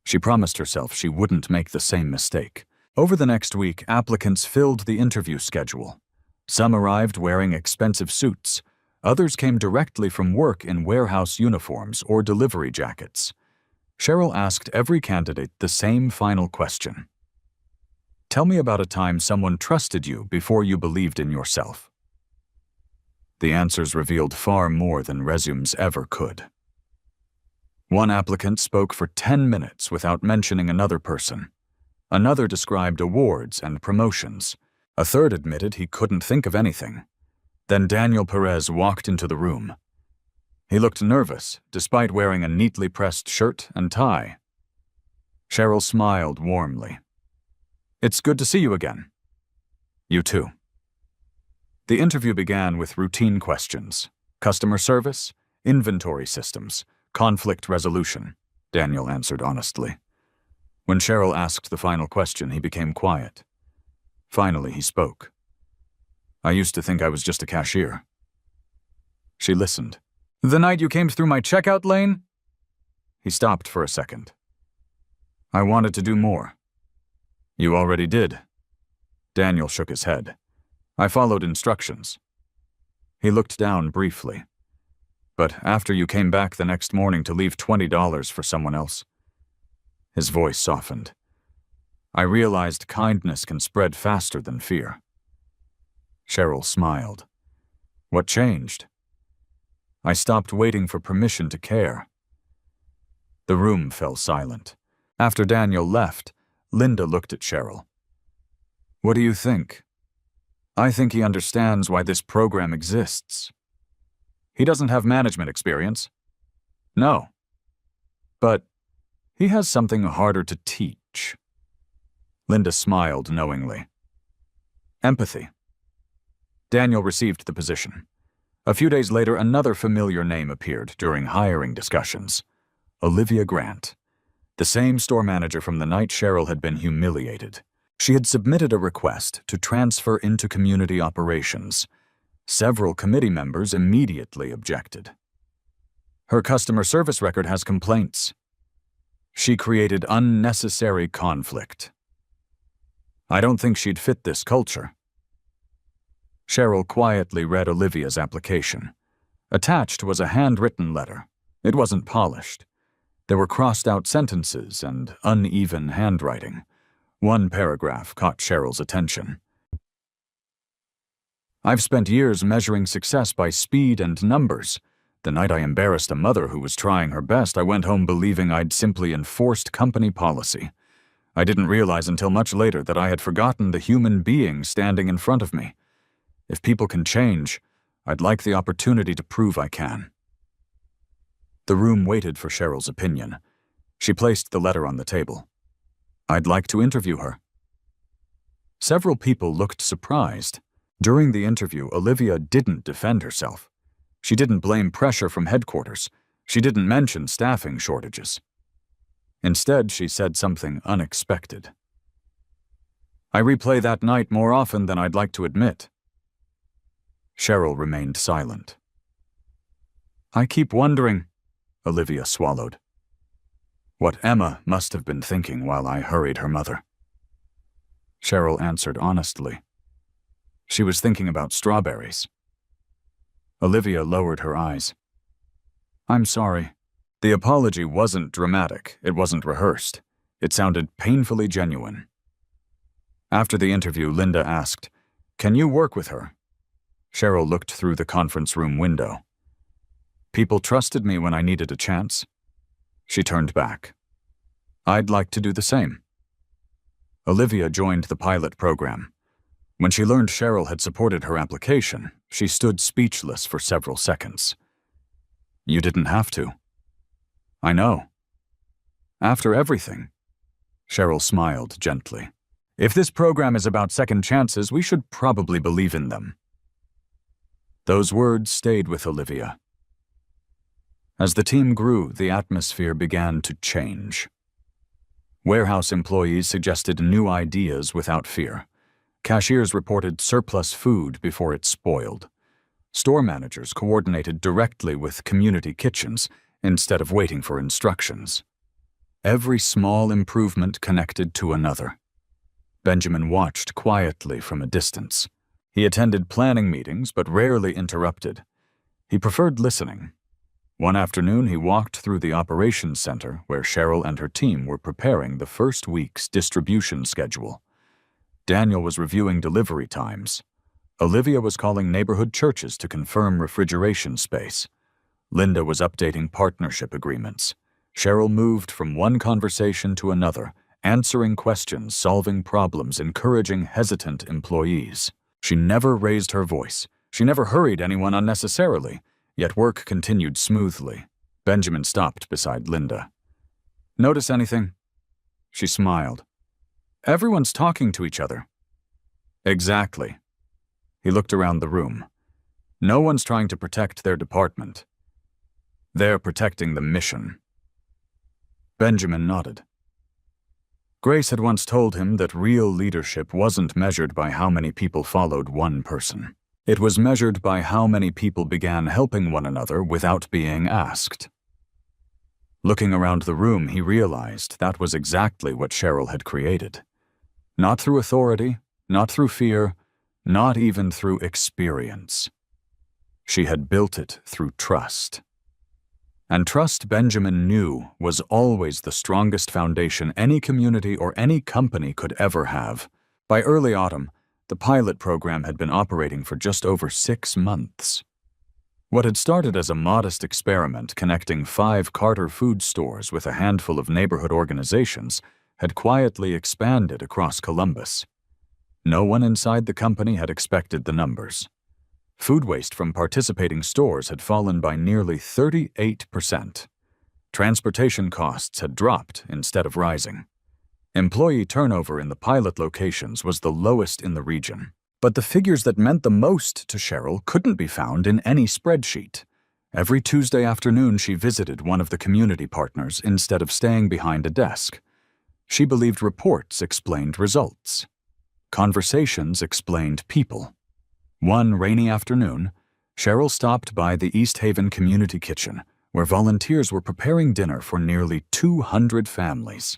She promised herself she wouldn't make the same mistake. Over the next week, applicants filled the interview schedule. Some arrived wearing expensive suits. Others came directly from work in warehouse uniforms or delivery jackets. Cheryl asked every candidate the same final question. "Tell me about a time someone trusted you before you believed in yourself." The answers revealed far more than resumes ever could. One applicant spoke for 10 minutes without mentioning another person. Another described awards and promotions. A third admitted he couldn't think of anything. Then Daniel Perez walked into the room. He looked nervous, despite wearing a neatly pressed shirt and tie. Cheryl smiled warmly. "It's good to see you again." "You too." The interview began with routine questions: customer service, inventory systems, conflict resolution, Daniel answered honestly. When Cheryl asked the final question, he became quiet. Finally, he spoke. "I used to think I was just a cashier." She listened. "The night you came through my checkout lane?" He stopped for a second. "I wanted to do more." "You already did." Daniel shook his head. "I followed instructions." He looked down briefly. "But after you came back the next morning to leave $20 for someone else." His voice softened. "I realized kindness can spread faster than fear." Cheryl smiled. "What changed?" "I stopped waiting for permission to care." The room fell silent. After Daniel left, Linda looked at Cheryl. "What do you think?" "I think he understands why this program exists." "He doesn't have management experience." "No." "But he has something harder to teach." Linda smiled knowingly. "Empathy." Daniel received the position. A few days later, another familiar name appeared during hiring discussions. Olivia Grant, the same store manager from the night Cheryl had been humiliated. She had submitted a request to transfer into community operations. Several committee members immediately objected. "Her customer service record has complaints." She created unnecessary conflict. I don't think she'd fit this culture. Cheryl quietly read Olivia's application. Attached was a handwritten letter. It wasn't polished. There were crossed-out sentences and uneven handwriting. One paragraph caught Cheryl's attention. I've spent years measuring success by speed and numbers. The night I embarrassed a mother who was trying her best, I went home believing I'd simply enforced company policy. I didn't realize until much later that I had forgotten the human being standing in front of me. If people can change, I'd like the opportunity to prove I can. The room waited for Cheryl's opinion. She placed the letter on the table. I'd like to interview her. Several people looked surprised. During the interview, Olivia didn't defend herself. She didn't blame pressure from headquarters. She didn't mention staffing shortages. Instead, she said something unexpected. I replay that night more often than I'd like to admit. Cheryl remained silent. I keep wondering, Olivia swallowed, what Emma must have been thinking while I hurried her mother. Cheryl answered honestly. She was thinking about strawberries. Olivia lowered her eyes. I'm sorry. The apology wasn't dramatic. It wasn't rehearsed. It sounded painfully genuine. After the interview, Linda asked, Can you work with her? Cheryl looked through the conference room window. People trusted me when I needed a chance. She turned back. I'd like to do the same. Olivia joined the pilot program. When she learned Cheryl had supported her application, she stood speechless for several seconds. You didn't have to. I know. After everything, Cheryl smiled gently. If this program is about second chances, we should probably believe in them. Those words stayed with Olivia. As the team grew, the atmosphere began to change. Warehouse employees suggested new ideas without fear. Cashiers reported surplus food before it spoiled. Store managers coordinated directly with community kitchens instead of waiting for instructions. Every small improvement connected to another. Benjamin watched quietly from a distance. He attended planning meetings but rarely interrupted. He preferred listening. One afternoon, he walked through the operations center where Cheryl and her team were preparing the first week's distribution schedule. Daniel was reviewing delivery times. Olivia was calling neighborhood churches to confirm refrigeration space. Linda was updating partnership agreements. Cheryl moved from one conversation to another, answering questions, solving problems, encouraging hesitant employees. She never raised her voice. She never hurried anyone unnecessarily, yet work continued smoothly. Benjamin stopped beside Linda. Notice anything? She smiled. Everyone's talking to each other. Exactly. He looked around the room. No one's trying to protect their department. They're protecting the mission. Benjamin nodded. Grace had once told him that real leadership wasn't measured by how many people followed one person. It was measured by how many people began helping one another without being asked. Looking around the room, he realized that was exactly what Cheryl had created. Not through authority, not through fear, not even through experience. She had built it through trust. And trust, Benjamin knew, was always the strongest foundation any community or any company could ever have. By early autumn, the pilot program had been operating for just over 6 months. What had started as a modest experiment connecting 5 Carter food stores with a handful of neighborhood organizations had quietly expanded across Columbus. No one inside the company had expected the numbers. Food waste from participating stores had fallen by nearly 38%. Transportation costs had dropped instead of rising. Employee turnover in the pilot locations was the lowest in the region. But the figures that meant the most to Cheryl couldn't be found in any spreadsheet. Every Tuesday afternoon, she visited one of the community partners instead of staying behind a desk. She believed reports explained results. Conversations explained people. One rainy afternoon, Cheryl stopped by the East Haven Community Kitchen, where volunteers were preparing dinner for nearly 200 families.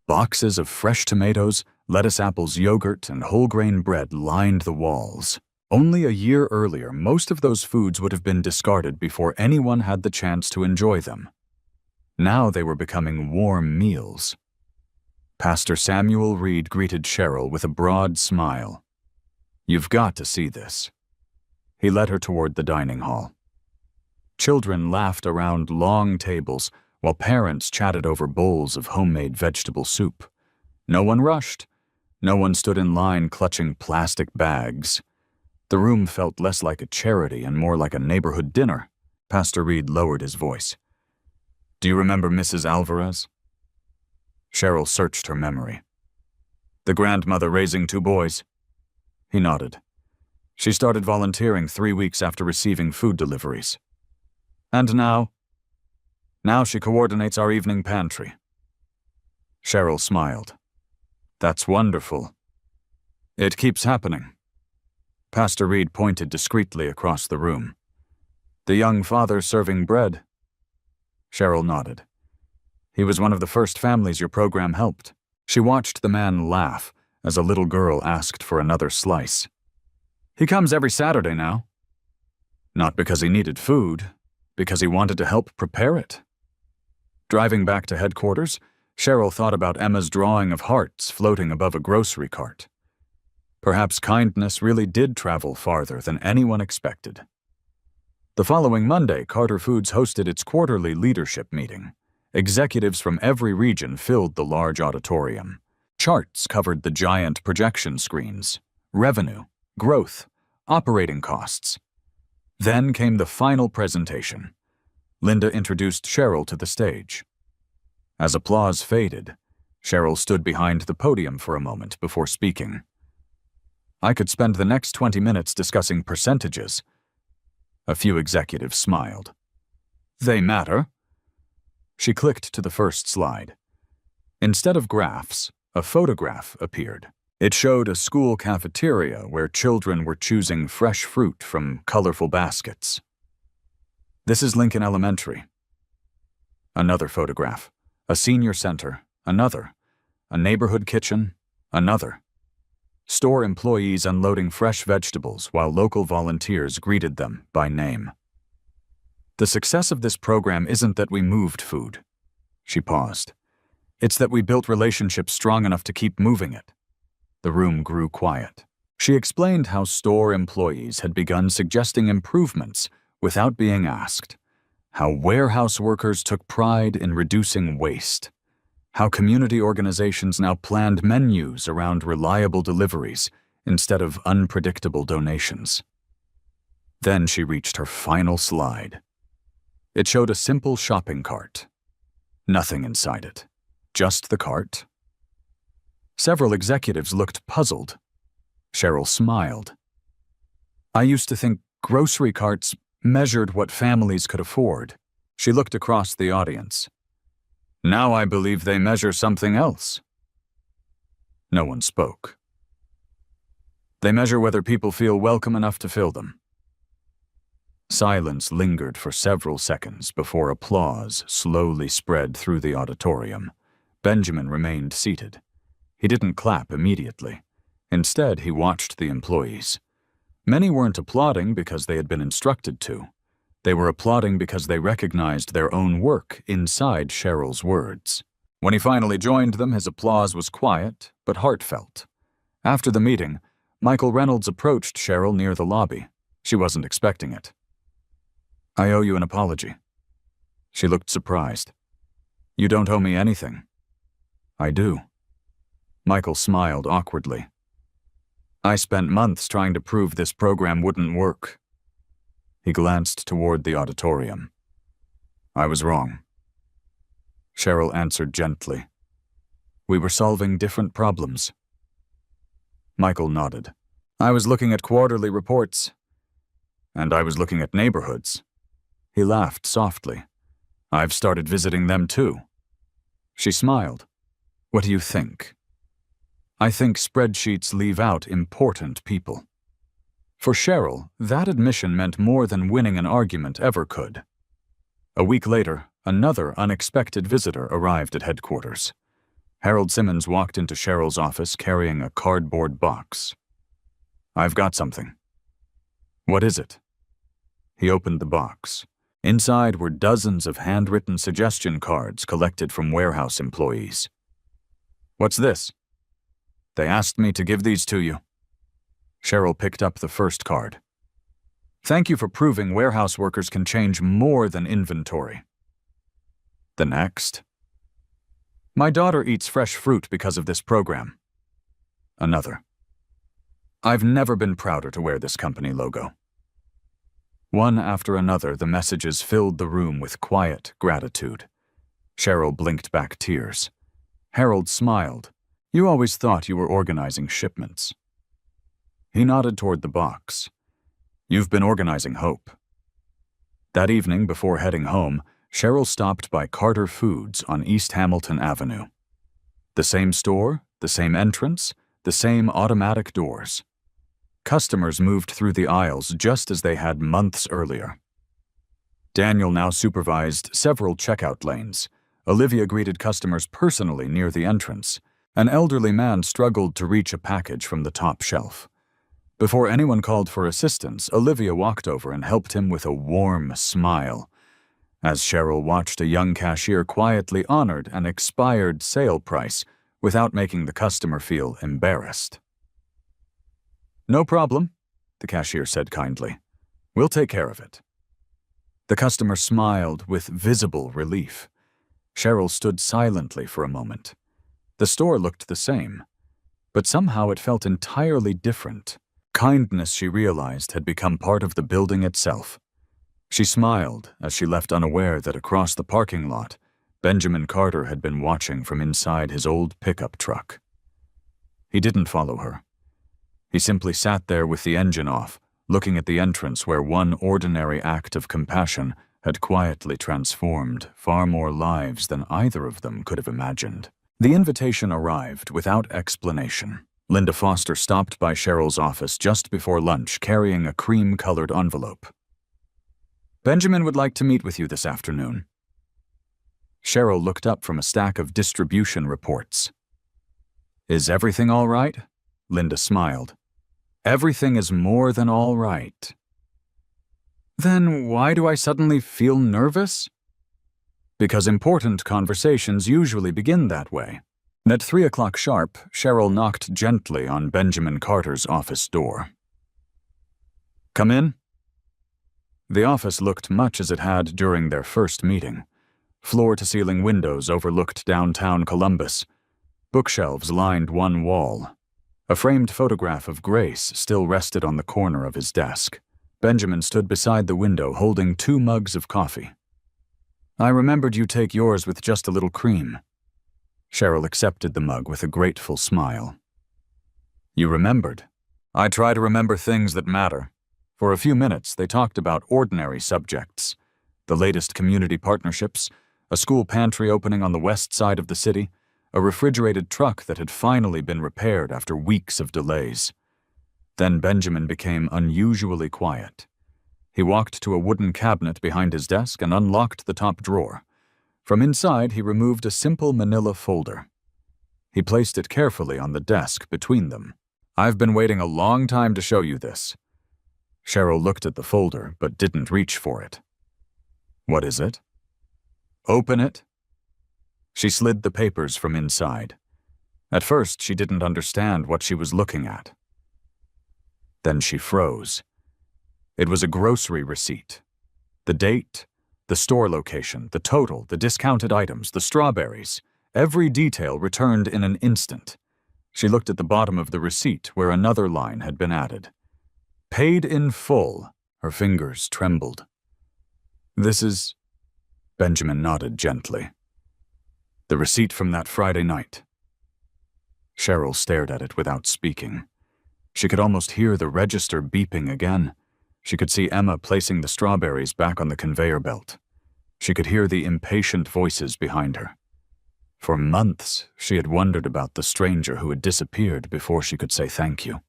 Boxes of fresh tomatoes, Lettuce, apples, yogurt, and whole-grain bread lined the walls. Only a year earlier, most of those foods would have been discarded before anyone had the chance to enjoy them. Now they were becoming warm meals. Pastor Samuel Reed greeted Cheryl with a broad smile. "You've got to see this." He led her toward the dining hall. Children laughed around long tables, while parents chatted over bowls of homemade vegetable soup. No one rushed. No one stood in line clutching plastic bags. The room felt less like a charity and more like a neighborhood dinner. Pastor Reed lowered his voice. "Do you remember Mrs. Alvarez?" Cheryl searched her memory. "The grandmother raising 2 boys?" He nodded. "She started volunteering 3 weeks after receiving food deliveries. And now? Now she coordinates our evening pantry." Cheryl smiled. "That's wonderful. It keeps happening." Pastor Reed pointed discreetly across the room. "The young father serving bread." Cheryl nodded. "He was one of the first families your program helped." She watched the man laugh as a little girl asked for another slice. "He comes every Saturday now." Not because he needed food, because he wanted to help prepare it. Driving back to headquarters, Cheryl thought about Emma's drawing of hearts floating above a grocery cart. Perhaps kindness really did travel farther than anyone expected. The following Monday, Carter Foods hosted its quarterly leadership meeting. Executives from every region filled the large auditorium. Charts covered the giant projection screens: revenue, growth, operating costs. Then came the final presentation. Linda introduced Cheryl to the stage. As applause faded, Cheryl stood behind the podium for a moment before speaking. "I could spend the next 20 minutes discussing percentages." A few executives smiled. "They matter." She clicked to the first slide. Instead of graphs, a photograph appeared. It showed a school cafeteria where children were choosing fresh fruit from colorful baskets. "This is Lincoln Elementary." Another photograph. A senior center. Another. A neighborhood kitchen. Another. Store employees unloading fresh vegetables while local volunteers greeted them by name. "The success of this program isn't that we moved food." She paused. "It's that we built relationships strong enough to keep moving it." The room grew quiet. She explained how store employees had begun suggesting improvements without being asked, how warehouse workers took pride in reducing waste, how community organizations now planned menus around reliable deliveries instead of unpredictable donations. Then she reached her final slide. It showed a simple shopping cart. Nothing inside it, just the cart. Several executives looked puzzled. Cheryl smiled. "I used to think grocery carts measured what families could afford." She looked across the audience. "Now I believe they measure something else." No one spoke. "They measure whether people feel welcome enough to fill them." Silence lingered for several seconds before applause slowly spread through the auditorium. Benjamin remained seated. He didn't clap immediately. Instead, he watched the employees. Many weren't applauding because they had been instructed to. They were applauding because they recognized their own work inside Cheryl's words. When he finally joined them, his applause was quiet but heartfelt. After the meeting, Michael Reynolds approached Cheryl near the lobby. She wasn't expecting it. "I owe you an apology." She looked surprised. "You don't owe me anything." "I do." Michael smiled awkwardly. "I spent months trying to prove this program wouldn't work." He glanced toward the auditorium. "I was wrong." Cheryl answered gently. "We were solving different problems." Michael nodded. "I was looking at quarterly reports. And I was looking at neighborhoods." He laughed softly. "I've started visiting them too." She smiled. "What do you think?" "I think spreadsheets leave out important people." For Cheryl, that admission meant more than winning an argument ever could. A week later, another unexpected visitor arrived at headquarters. Harold Simmons walked into Cheryl's office carrying a cardboard box. "I've got something." "What is it?" He opened the box. Inside were dozens of handwritten suggestion cards collected from warehouse employees. "What's this?" "They asked me to give these to you." Cheryl picked up the first card. "Thank you for proving warehouse workers can change more than inventory." The next. "My daughter eats fresh fruit because of this program." Another. "I've never been prouder to wear this company logo." One after another, the messages filled the room with quiet gratitude. Cheryl blinked back tears. Harold smiled. "You always thought you were organizing shipments." He nodded toward the box. "You've been organizing hope." That evening, before heading home, Cheryl stopped by Carter Foods on East Hamilton Avenue. The same store, the same entrance, the same automatic doors. Customers moved through the aisles just as they had months earlier. Daniel now supervised several checkout lanes. Olivia greeted customers personally near the entrance. An elderly man struggled to reach a package from the top shelf. Before anyone called for assistance, Olivia walked over and helped him with a warm smile. As Cheryl watched a young cashier quietly honored an expired sale price without making the customer feel embarrassed. "No problem," the cashier said kindly. "We'll take care of it." The customer smiled with visible relief. Cheryl stood silently for a moment. The store looked the same, but somehow it felt entirely different. Kindness, she realized, had become part of the building itself. She smiled as she left, unaware that across the parking lot, Benjamin Carter had been watching from inside his old pickup truck. He didn't follow her. He simply sat there with the engine off, looking at the entrance where one ordinary act of compassion had quietly transformed far more lives than either of them could have imagined. The invitation arrived without explanation. Linda Foster stopped by Cheryl's office just before lunch carrying a cream-colored envelope. "Benjamin would like to meet with you this afternoon." Cheryl looked up from a stack of distribution reports. "Is everything all right?" Linda smiled. "Everything is more than all right." "Then why do I suddenly feel nervous?" "Because important conversations usually begin that way." At 3 o'clock sharp, Cheryl knocked gently on Benjamin Carter's office door. "Come in." The office looked much as it had during their first meeting. Floor-to-ceiling windows overlooked downtown Columbus. Bookshelves lined one wall. A framed photograph of Grace still rested on the corner of his desk. Benjamin stood beside the window holding 2 mugs of coffee. "I remembered you take yours with just a little cream." Cheryl accepted the mug with a grateful smile. "You remembered." "I try to remember things that matter." For a few minutes, they talked about ordinary subjects. The latest community partnerships, a school pantry opening on the west side of the city, a refrigerated truck that had finally been repaired after weeks of delays. Then Benjamin became unusually quiet. He walked to a wooden cabinet behind his desk and unlocked the top drawer. From inside, he removed a simple manila folder. He placed it carefully on the desk between them. "I've been waiting a long time to show you this." Cheryl looked at the folder, but didn't reach for it. "What is it?" "Open it." She slid the papers from inside. At first, she didn't understand what she was looking at. Then she froze. It was a grocery receipt. The date, the store location, the total, the discounted items, the strawberries, every detail returned in an instant. She looked at the bottom of the receipt where another line had been added. "Paid in full." Her fingers trembled. "This is..." Benjamin nodded gently. "The receipt from that Friday night." Cheryl stared at it without speaking. She could almost hear the register beeping again. She could see Emma placing the strawberries back on the conveyor belt. She could hear the impatient voices behind her. For months, she had wondered about the stranger who had disappeared before she could say thank you.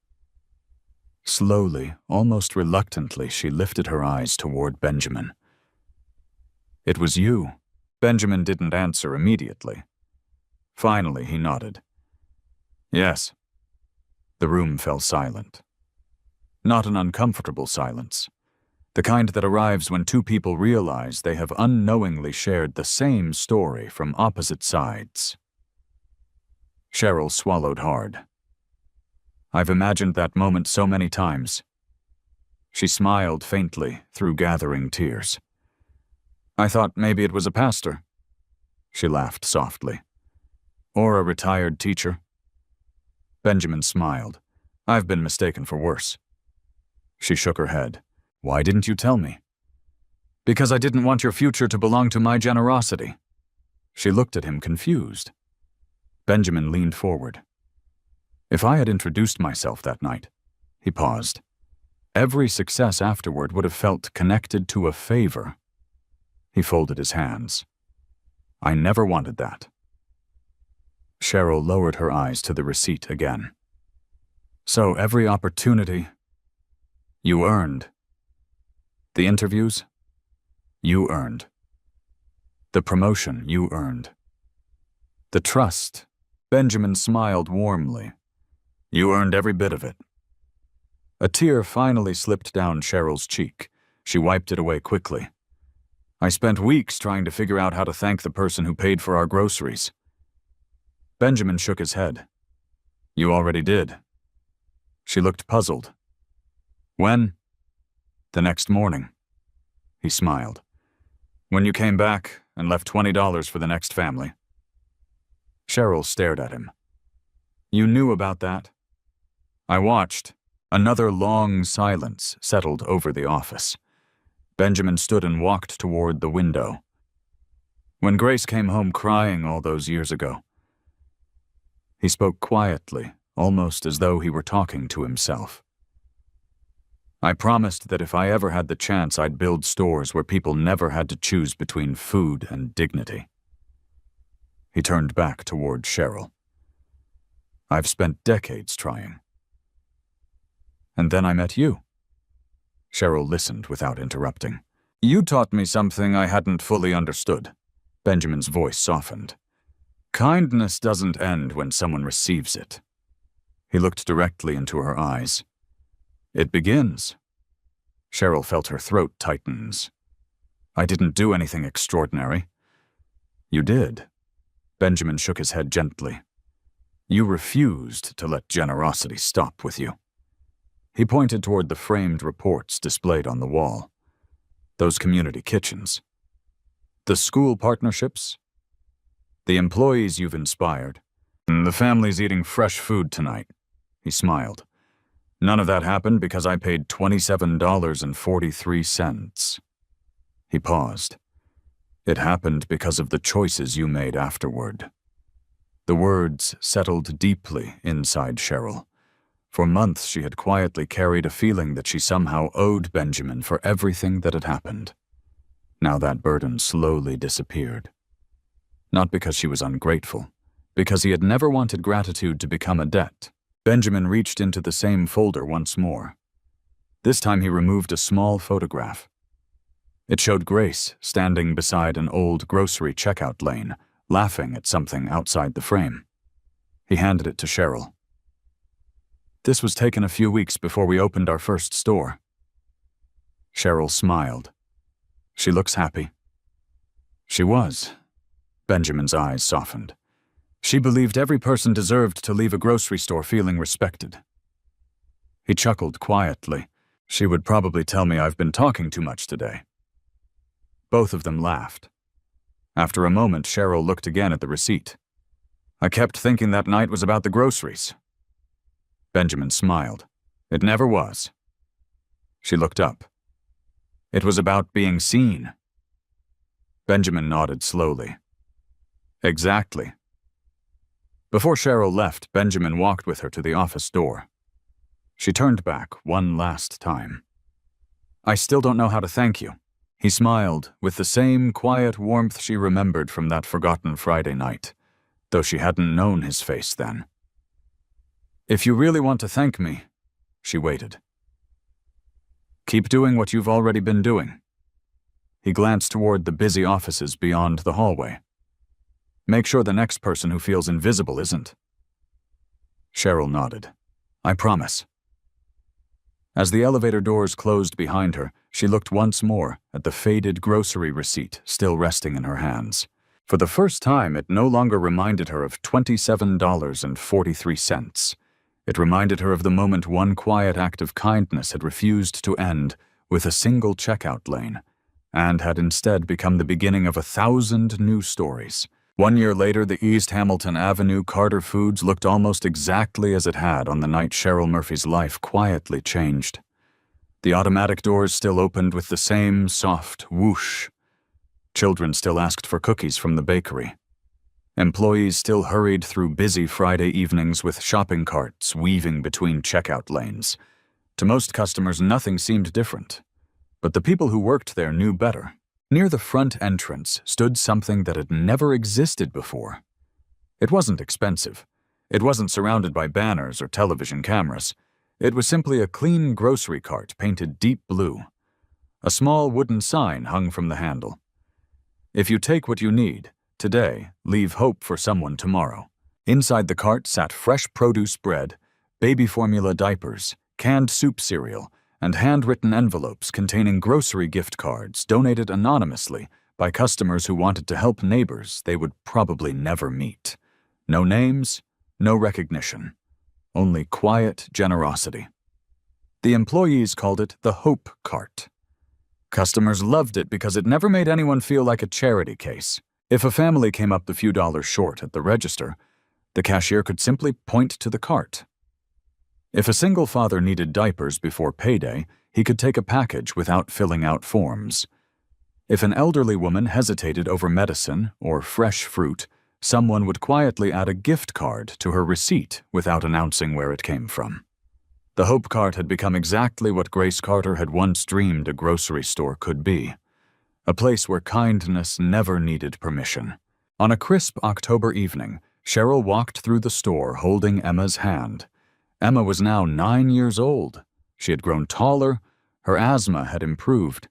Slowly, almost reluctantly, she lifted her eyes toward Benjamin. "It was you." Benjamin didn't answer immediately. Finally, he nodded. Yes. The room fell silent. Not an uncomfortable silence. The kind that arrives when two people realize they have unknowingly shared the same story from opposite sides. Cheryl swallowed hard. I've imagined that moment so many times. She smiled faintly through gathering tears. I thought maybe it was a pastor. She laughed softly. Or a retired teacher. Benjamin smiled. I've been mistaken for worse. She shook her head. Why didn't you tell me? Because I didn't want your future to belong to my generosity. She looked at him confused. Benjamin leaned forward. If I had introduced myself that night, he paused. Every success afterward would have felt connected to a favor. He folded his hands. I never wanted that. Cheryl lowered her eyes to the receipt again. So every opportunity you earned. The interviews? You earned. The promotion you earned. The trust. Benjamin smiled warmly. You earned every bit of it. A tear finally slipped down Cheryl's cheek. She wiped it away quickly. I spent weeks trying to figure out how to thank the person who paid for our groceries. Benjamin shook his head. You already did. She looked puzzled. When? The next morning. He smiled. When you came back and left $20 for the next family. Cheryl stared at him. You knew about that? I watched. Another long silence settled over the office. Benjamin stood and walked toward the window. When Grace came home crying all those years ago, he spoke quietly, almost as though he were talking to himself. I promised that if I ever had the chance, I'd build stores where people never had to choose between food and dignity. He turned back toward Cheryl. I've spent decades trying. And then I met you. Cheryl listened without interrupting. You taught me something I hadn't fully understood. Benjamin's voice softened. Kindness doesn't end when someone receives it. He looked directly into her eyes. It begins. Cheryl felt her throat tightens. I didn't do anything extraordinary. You did. Benjamin shook his head gently. You refused to let generosity stop with you. He pointed toward the framed reports displayed on the wall. Those community kitchens. The school partnerships. The employees you've inspired. The family's eating fresh food tonight. He smiled. None of that happened because I paid $27.43. He paused. It happened because of the choices you made afterward. The words settled deeply inside Cheryl. For months she had quietly carried a feeling that she somehow owed Benjamin for everything that had happened. Now that burden slowly disappeared. Not because she was ungrateful, because he had never wanted gratitude to become a debt. Benjamin reached into the same folder once more. This time he removed a small photograph. It showed Grace standing beside an old grocery checkout lane, laughing at something outside the frame. He handed it to Cheryl. This was taken a few weeks before we opened our first store. Cheryl smiled. She looks happy. She was. Benjamin's eyes softened. She believed every person deserved to leave a grocery store feeling respected. He chuckled quietly. She would probably tell me I've been talking too much today. Both of them laughed. After a moment, Cheryl looked again at the receipt. I kept thinking that night was about the groceries. Benjamin smiled. It never was. She looked up. It was about being seen. Benjamin nodded slowly. Exactly. Before Cheryl left, Benjamin walked with her to the office door. She turned back one last time. I still don't know how to thank you. He smiled with the same quiet warmth she remembered from that forgotten Friday night, though she hadn't known his face then. If you really want to thank me, she waited. Keep doing what you've already been doing. He glanced toward the busy offices beyond the hallway. Make sure the next person who feels invisible isn't. Cheryl nodded. I promise. As the elevator doors closed behind her, she looked once more at the faded grocery receipt still resting in her hands. For the first time, it no longer reminded her of $27.43. It reminded her of the moment one quiet act of kindness had refused to end with a single checkout lane, and had instead become the beginning of 1,000 new stories. 1 year later, the East Hamilton Avenue Carter Foods looked almost exactly as it had on the night Cheryl Murphy's life quietly changed. The automatic doors still opened with the same soft whoosh. Children still asked for cookies from the bakery. Employees still hurried through busy Friday evenings with shopping carts weaving between checkout lanes. To most customers, nothing seemed different. But the people who worked there knew better. Near the front entrance stood something that had never existed before. It wasn't expensive. It wasn't surrounded by banners or television cameras. It was simply a clean grocery cart painted deep blue. A small wooden sign hung from the handle. If you take what you need today, leave hope for someone tomorrow. Inside the cart sat fresh produce bread, baby formula diapers, canned soup cereal, and handwritten envelopes containing grocery gift cards donated anonymously by customers who wanted to help neighbors they would probably never meet. No names, no recognition, only quiet generosity. The employees called it the Hope Cart. Customers loved it because it never made anyone feel like a charity case. If a family came up a few dollars short at the register, the cashier could simply point to the cart. If a single father needed diapers before payday, he could take a package without filling out forms. If an elderly woman hesitated over medicine or fresh fruit, someone would quietly add a gift card to her receipt without announcing where it came from. The Hope Cart had become exactly what Grace Carter had once dreamed a grocery store could be. A place where kindness never needed permission. On a crisp October evening, Cheryl walked through the store holding Emma's hand. Emma was now 9 years old. She had grown taller, her asthma had improved,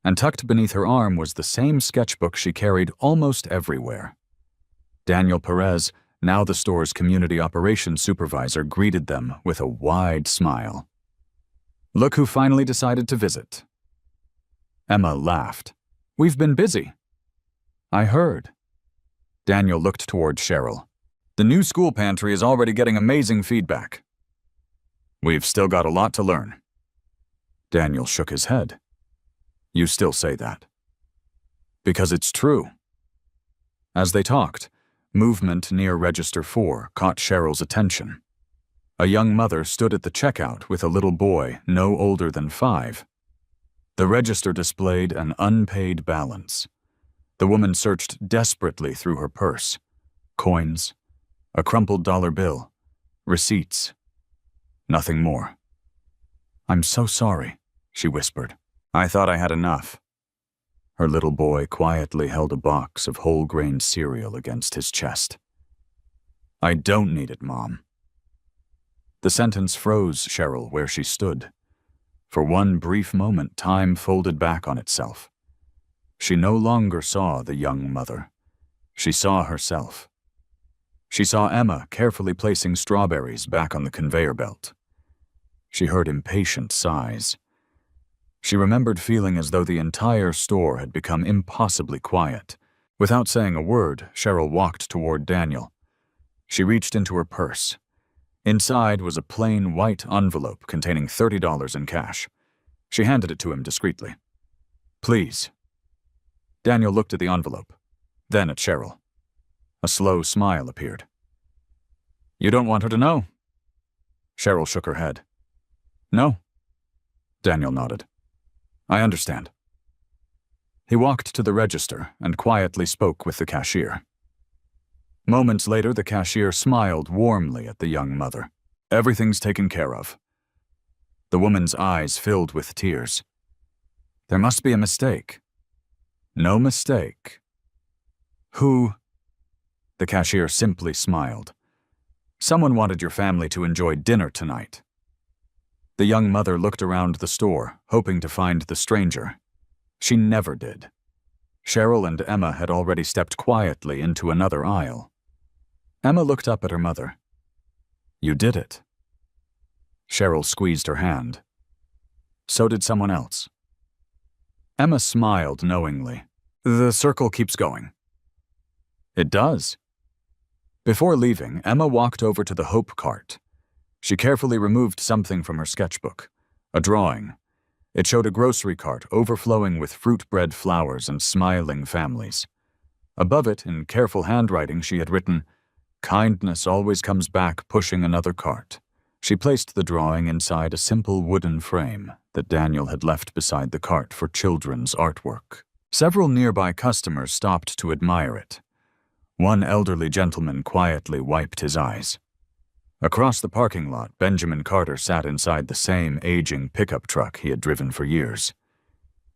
and tucked beneath her arm was the same sketchbook she carried almost everywhere. Daniel Perez, now the store's community operations supervisor, greeted them with a wide smile. Look who finally decided to visit. Emma laughed. We've been busy. I heard. Daniel looked toward Cheryl. The new school pantry is already getting amazing feedback. We've still got a lot to learn. Daniel shook his head. You still say that. Because it's true. As they talked, movement near Register 4 caught Cheryl's attention. A young mother stood at the checkout with a little boy no older than 5. The register displayed an unpaid balance. The woman searched desperately through her purse. Coins, a crumpled dollar bill, receipts. Nothing more. I'm so sorry, she whispered. I thought I had enough. Her little boy quietly held a box of whole-grain cereal against his chest. I don't need it, Mom. The sentence froze Cheryl where she stood. For one brief moment, time folded back on itself. She no longer saw the young mother. She saw herself. She saw Emma carefully placing strawberries back on the conveyor belt. She heard impatient sighs. She remembered feeling as though the entire store had become impossibly quiet. Without saying a word, Cheryl walked toward Daniel. She reached into her purse. Inside was a plain white envelope containing $30 in cash. She handed it to him discreetly. Please. Daniel looked at the envelope, then at Cheryl. A slow smile appeared. You don't want her to know? Cheryl shook her head. No. Daniel nodded. I understand. He walked to the register and quietly spoke with the cashier. Moments later, the cashier smiled warmly at the young mother. Everything's taken care of. The woman's eyes filled with tears. There must be a mistake. No mistake. Who? The cashier simply smiled. Someone wanted your family to enjoy dinner tonight. The young mother looked around the store, hoping to find the stranger. She never did. Cheryl and Emma had already stepped quietly into another aisle. Emma looked up at her mother. "You did it." Cheryl squeezed her hand. "So did someone else." Emma smiled knowingly. "The circle keeps going." "It does." Before leaving, Emma walked over to the Hope cart. She carefully removed something from her sketchbook, a drawing. It showed a grocery cart overflowing with fruit-bread flowers and smiling families. Above it, in careful handwriting, she had written, "Kindness always comes back pushing another cart." She placed the drawing inside a simple wooden frame that Daniel had left beside the cart for children's artwork. Several nearby customers stopped to admire it. One elderly gentleman quietly wiped his eyes. Across the parking lot, Benjamin Carter sat inside the same aging pickup truck he had driven for years.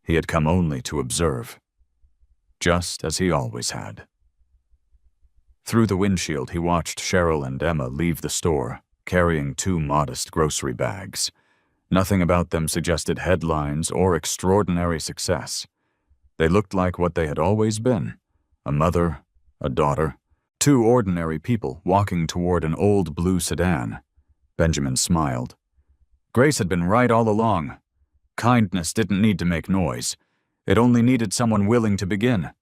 He had come only to observe, just as he always had. Through the windshield, he watched Cheryl and Emma leave the store, carrying 2 modest grocery bags. Nothing about them suggested headlines or extraordinary success. They looked like what they had always been: a mother, a daughter, 2 ordinary people walking toward an old blue sedan. Benjamin smiled. Grace had been right all along. Kindness didn't need to make noise. It only needed someone willing to begin.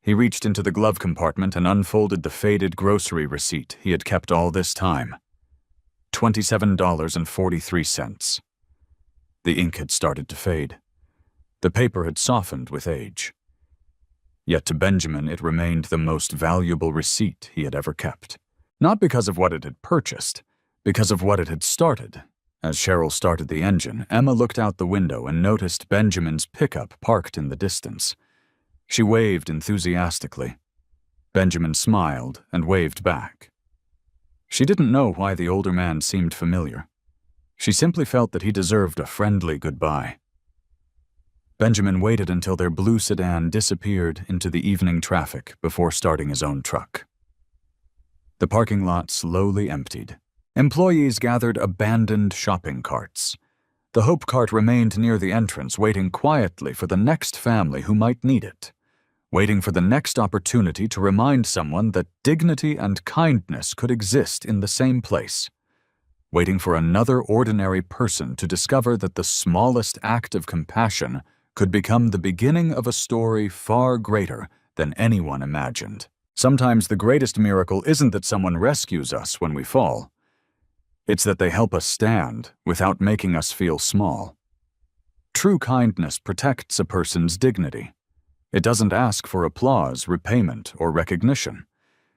He reached into the glove compartment and unfolded the faded grocery receipt he had kept all this time. $27.43. The ink had started to fade. The paper had softened with age. Yet to Benjamin it remained the most valuable receipt he had ever kept. Not because of what it had purchased, because of what it had started. As Cheryl started the engine, Emma looked out the window and noticed Benjamin's pickup parked in the distance. She waved enthusiastically. Benjamin smiled and waved back. She didn't know why the older man seemed familiar. She simply felt that he deserved a friendly goodbye. Benjamin waited until their blue sedan disappeared into the evening traffic before starting his own truck. The parking lot slowly emptied. Employees gathered abandoned shopping carts. The Hope cart remained near the entrance, waiting quietly for the next family who might need it, waiting for the next opportunity to remind someone that dignity and kindness could exist in the same place, waiting for another ordinary person to discover that the smallest act of compassion could become the beginning of a story far greater than anyone imagined. Sometimes the greatest miracle isn't that someone rescues us when we fall. It's that they help us stand without making us feel small. True kindness protects a person's dignity. It doesn't ask for applause, repayment, or recognition.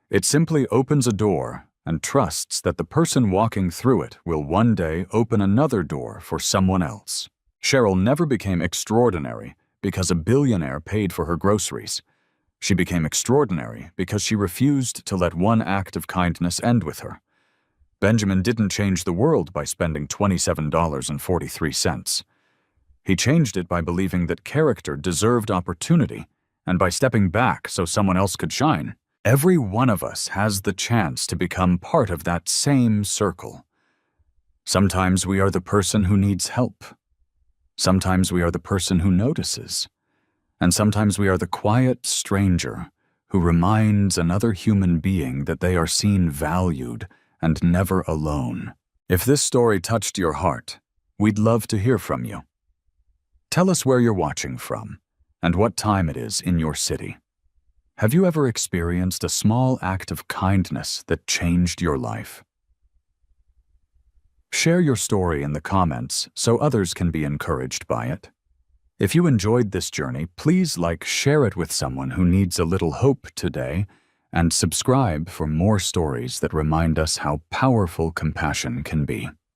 It simply opens a door and trusts that the person walking through it will one day open another door for someone else. Cheryl never became extraordinary because a billionaire paid for her groceries. She became extraordinary because she refused to let one act of kindness end with her. Benjamin didn't change the world by spending $27.43. He changed it by believing that character deserved opportunity and by stepping back so someone else could shine. Every one of us has the chance to become part of that same circle. Sometimes we are the person who needs help. Sometimes we are the person who notices. And sometimes we are the quiet stranger who reminds another human being that they are seen valued and never alone. If this story touched your heart, we'd love to hear from you. Tell us where you're watching from and what time it is in your city. Have you ever experienced a small act of kindness that changed your life? Share your story in the comments so others can be encouraged by it. If you enjoyed this journey, please share it with someone who needs a little hope today, and subscribe for more stories that remind us how powerful compassion can be.